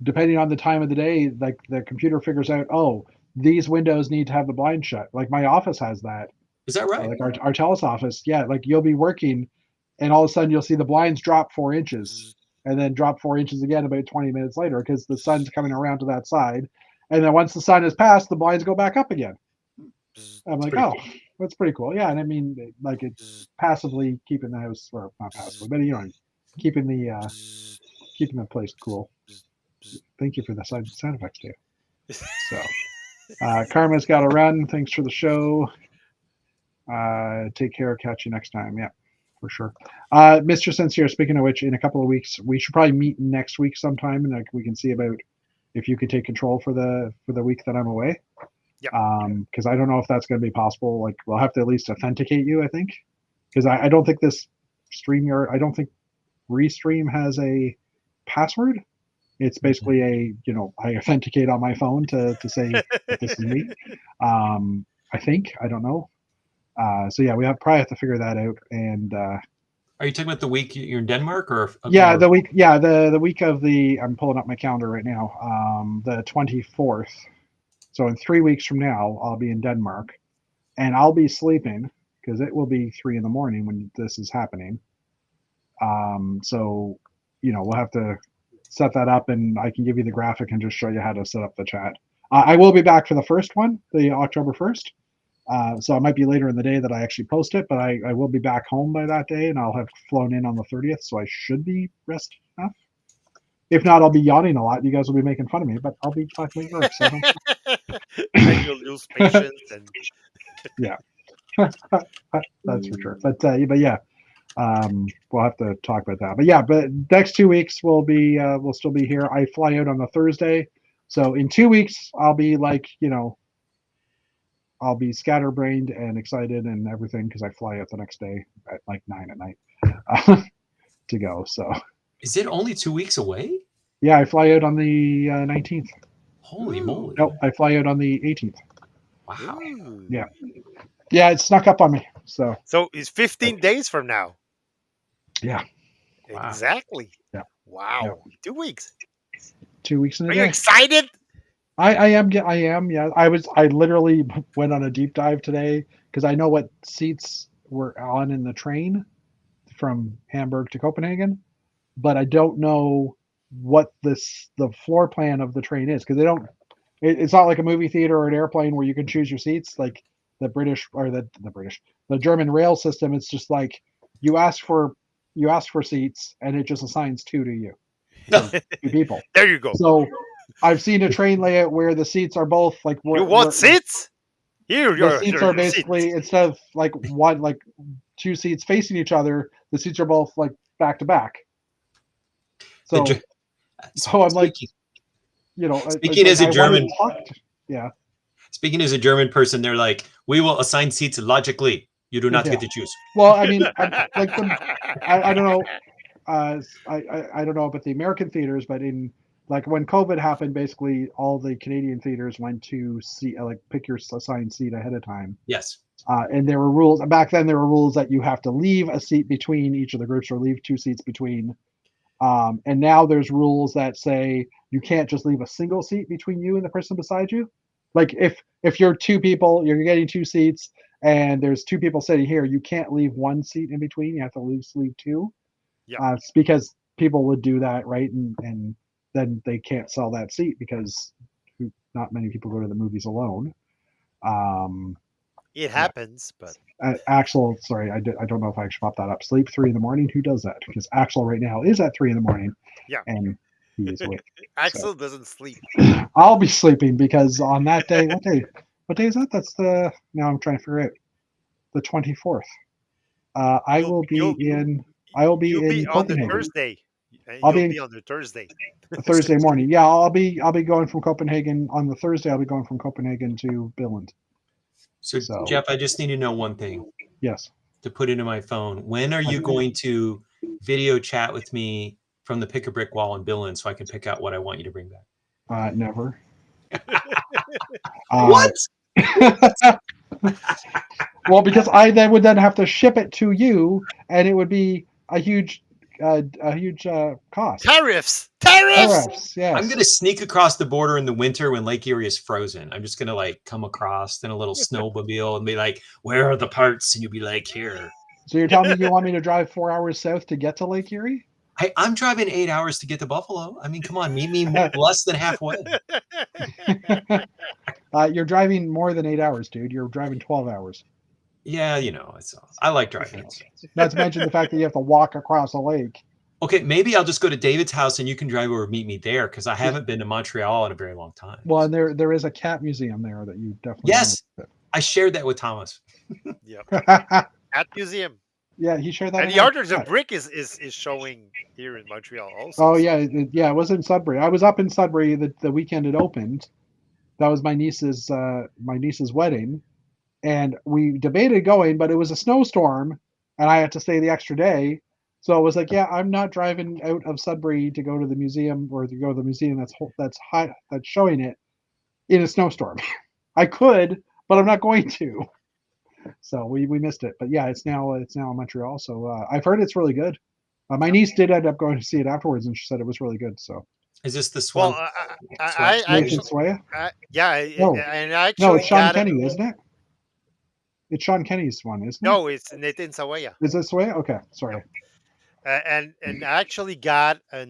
depending on the time of the day, like the computer figures out, oh, these windows need to have the blind shut. Like my office has that. Is that right? Like our TELUS office, like you'll be working, and all of a sudden you'll see the blinds drop 4 inches, and then drop 4 inches again about 20 minutes later because the sun's coming around to that side, and then once the sun has passed, the blinds go back up again. I'm like, oh, that's pretty cool. Yeah, and I mean, like it's passively keeping the house, or not passively, but you know, keeping the place cool. Thank you for the sound effects too. So, Karma's got to run. Thanks for the show. Take care. Catch you next time. Yeah, for sure. Mr. Sincere, speaking of which, in a couple of weeks, we should probably meet next week sometime, and we can see about if you could take control for the week that I'm away. Because I don't know if that's going to be possible. Like, we'll have to at least authenticate you, I think, because I don't think this StreamYard, I don't think Restream has a password. It's basically I authenticate on my phone to say that this is me. I think, I don't know. So yeah, probably have to figure that out. And are you talking about the week you're in Denmark or? The week. Yeah, the week of I'm pulling up my calendar right now. The 24th. So in 3 weeks from now, I'll be in Denmark, and I'll be sleeping because it will be 3 a.m. when this is happening. So, we'll have to set that up, and I can give you the graphic and just show you how to set up the chat. I will be back for the first one, the October 1st. So it might be later in the day that I actually post it, but I will be back home by that day, and I'll have flown in on the 30th, so I should be rested enough. If not, I'll be yawning a lot. You guys will be making fun of me, but I'll be talking at work. So and you'll lose patience. And yeah, that's for sure. But yeah, we'll have to talk about that. But yeah, but next 2 weeks we'll still be here. I fly out on the Thursday, so in 2 weeks I'll be like, I'll be scatterbrained and excited and everything because I fly out the next day at like 9 at night to go. So. Is it only 2 weeks away? Yeah, I fly out on the 19th. Holy moly! No, I fly out on the 18th. Wow. Yeah. Yeah, it snuck up on me. So it's 15 days from now. Yeah. Exactly. Yeah. Wow. Yeah. 2 weeks. 2 weeks in a day. Are you excited? I am. Yeah. I literally went on a deep dive today because I know what seats were on in the train from Hamburg to Copenhagen, but I don't know what the floor plan of the train is because it's not like a movie theater or an airplane where you can choose your seats like the British or the German rail system. It's just like you ask for seats and it just assigns 2 to you. 2 people. There you go. So I've seen a train layout where the seats are both like you want seats? The seats are basically instead of like 2 seats facing each other, the seats are both like back to back. So I'm like, speaking as a German, yeah. Speaking as a German person, they're like, we will assign seats logically. You do not get to choose. Well, I mean, I don't know. I don't know about the American theaters, but in like when COVID happened, basically all the Canadian theaters went to pick your assigned seat ahead of time. Yes. And there were rules back then. There were rules that you have to leave a seat between each of the groups or leave 2 seats between. And now there's rules that say you can't just leave a single seat between you and the person beside you. Like if you're two people, you're getting two seats, and there's two people sitting here, you can't leave one seat in between. You have to leave two. Yeah. It's because people would do that, right? And then they can't sell that seat because not many people go to the movies alone. Um, It happens, but Axel, sorry, I don't know if I should pop that up. Sleep 3 in the morning. Who does that? Because Axel right now is at 3 in the morning, yeah, and he is awake. Axel doesn't sleep. I'll be sleeping because on that day, what day is that? That's the now I'm trying to figure out the 24th. I will be in You'll be on the Copenhagen. Thursday. I'll You'll be be on the Thursday. Thursday morning. Yeah, I'll be going from Copenhagen on the Thursday. I'll be going from Copenhagen to Billund. So, So- Jeff, I just need to know one thing Yes. to put into my phone. When are you going to video chat with me from the pick a brick wall in Billund so I can pick out what I want you to bring back? Never. What? Well, because I then would have to ship it to you, and it would be a huge cost. Tariffs. Tariffs, yes. I'm gonna sneak across the border in the winter when Lake Erie is frozen. I'm just gonna like come across in a little snowmobile and be like, "Where are the parts?" And you'll be like, "Here." So you're telling me you want me to drive 4 hours south to get to Lake Erie? I'm driving 8 hours to get to Buffalo. I mean, come on, meet me less than halfway. You're driving more than 8 hours, dude. You're driving 12 hours. Yeah, I like driving. Not to mention the fact that you have to walk across a lake. Okay, maybe I'll just go to David's house and you can drive over and meet me there because I haven't been to Montreal in a very long time. Well, and there is a cat museum there that you definitely Yes, I shared that with Thomas. Yep. want. At museum. Yeah, he shared that. And the Arters of Brick is showing here in Montreal also. Oh yeah, it was in Sudbury. I was up in Sudbury the weekend it opened. That was my niece's wedding, and we debated going, but it was a snowstorm, and I had to stay the extra day. So I was like, yeah, I'm not driving out of Sudbury to go to the museum or to go to the museum that's showing it in a snowstorm. I could, but I'm not going to. So we missed it. But yeah, it's now in Montreal. So I've heard it's really good. My niece did end up going to see it afterwards, and she said it was really good. So is this the Swan? Well, I actually, yeah, no, and I actually no, it's Sean got Kenny, isn't it? It's Sean Kenny's one, isn't it? No, it's Nathan Sawaya. Is this way? Okay, sorry. And I actually got a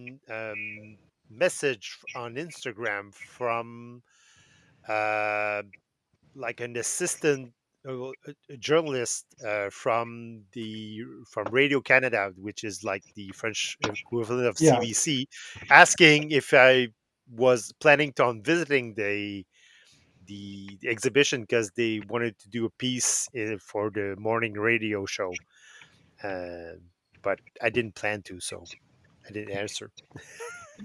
message on Instagram from like an assistant a journalist from Radio Canada, which is like the French equivalent of CBC, asking if I was planning on visiting the exhibition because they wanted to do a piece for the morning radio show. But I didn't plan to, so I didn't answer.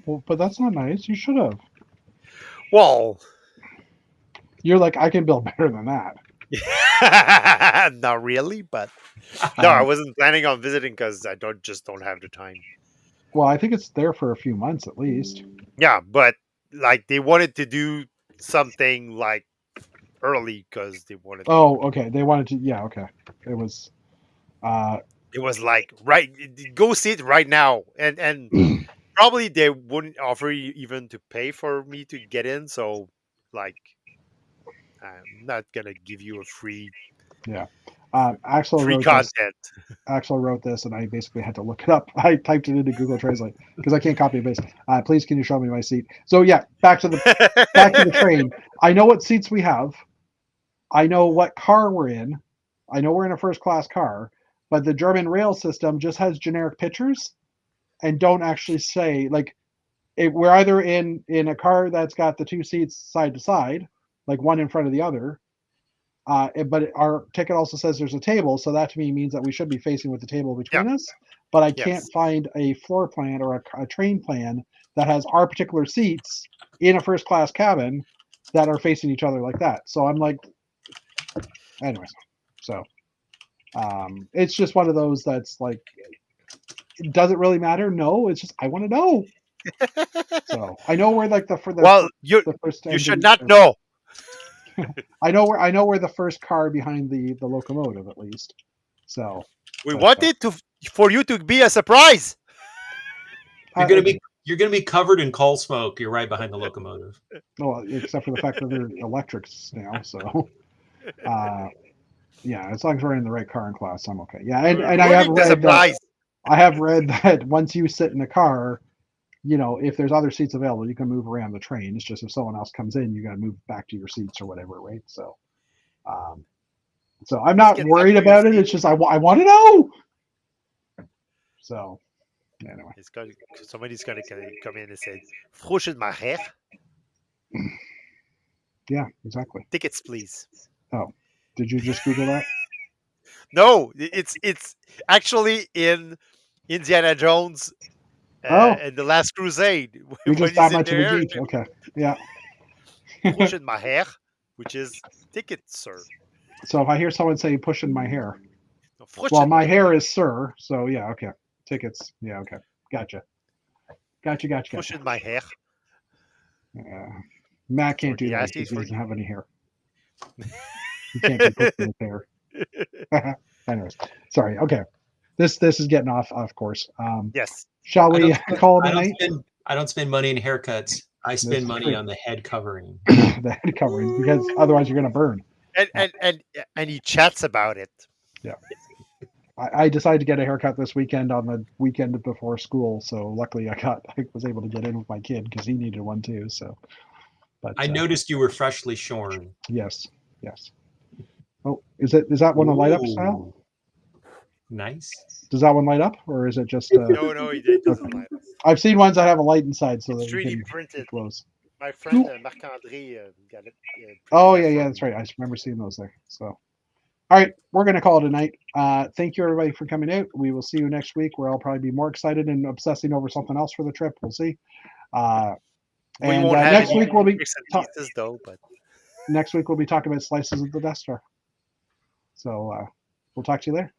Well, but that's not nice. You should have. Well, you're like, I can build better than that. Not really, but no, I wasn't planning on visiting because I don't have the time. Well, I think it's there for a few months at least. Yeah, but like they wanted to do something like early because they wanted. Oh, okay. They wanted to. Yeah, okay. It was. It was like right. Go see it right now, and probably they wouldn't offer you even to pay for me to get in. So, like, I'm not gonna give you a free. Yeah. Axel free wrote content. Axel wrote this, and I basically had to look it up. I typed it into Google Translate because I can't copy and paste. Please, can you show me my seat? So yeah, back to the train. I know what seats we have. I know what car we're in. I know we're in a first class car, but the German rail system just has generic pictures and don't actually say like we're either in a car that's got the two seats side to side, like one in front of the other. But our ticket also says there's a table, so that to me means that we should be facing with the table between us. But I can't find a floor plan or a train plan that has our particular seats in a first class cabin that are facing each other like that. So I'm like, anyways, so it's just one of those that's like, does it really matter? No, it's just I want to know. So I know where like the first you should not know. I know where the first car behind the locomotive at least. So we wanted for you to be a surprise. You're gonna be covered in coal smoke. You're right behind the locomotive. Well, except for the fact that they're electrics now. So, yeah, as long as we're in the right car and class, I'm okay. Yeah, and I have Warning, this read applies. that once you sit in the car, if there's other seats available, you can move around the train. It's just if someone else comes in, you got to move back to your seats or whatever, right? So, so I'm Just not get back worried to your about it. seat. It's just I want to know. So, anyway, Somebody's gonna come in and say, "Frosch in my hair." yeah, exactly. Tickets, please. Oh, did you just Google that? No, it's actually in Indiana Jones Oh, and the Last Crusade we when just he's got in my to the there. geek. Okay, yeah. Frosch in my hair, which is tickets, sir. So if I hear someone say pushing my hair, No, Frosch well, in my my hair is sir. So yeah, okay. Tickets. Yeah, okay. Gotcha. Frosch in my hair. Matt So can't do he that asked you because he for. doesn't have any hair. He can't be pushing his hair. Anyways, sorry. Okay, this is getting off course. Yes. Shall we call it I a don't night? I don't spend money in haircuts. I This spend is money true. on the head covering. The head covering because otherwise you're gonna burn. And he chats about it. Yeah. I decided to get a haircut this weekend on the weekend before school, so luckily I was able to get in with my kid because he needed one too. So, but I noticed you were freshly shorn. yes. Oh, is that one a light up style? Ooh, nice. Does that one light up, or is it just? No, it doesn't light up. I've seen ones that have a light inside so It's that you 3D can printed. it glows. My friend Marc-André got it. Oh printed that yeah, for that's me. right. I remember seeing those there. So, all right, we're gonna call it a night. Thank you everybody for coming out. We will see you next week, where I'll probably be more excited and obsessing over something else for the trip. We'll see. We And won't have next any week we'll be bits and pieces though, but next week we'll be talking about slices of the Death Star. So we'll talk to you later.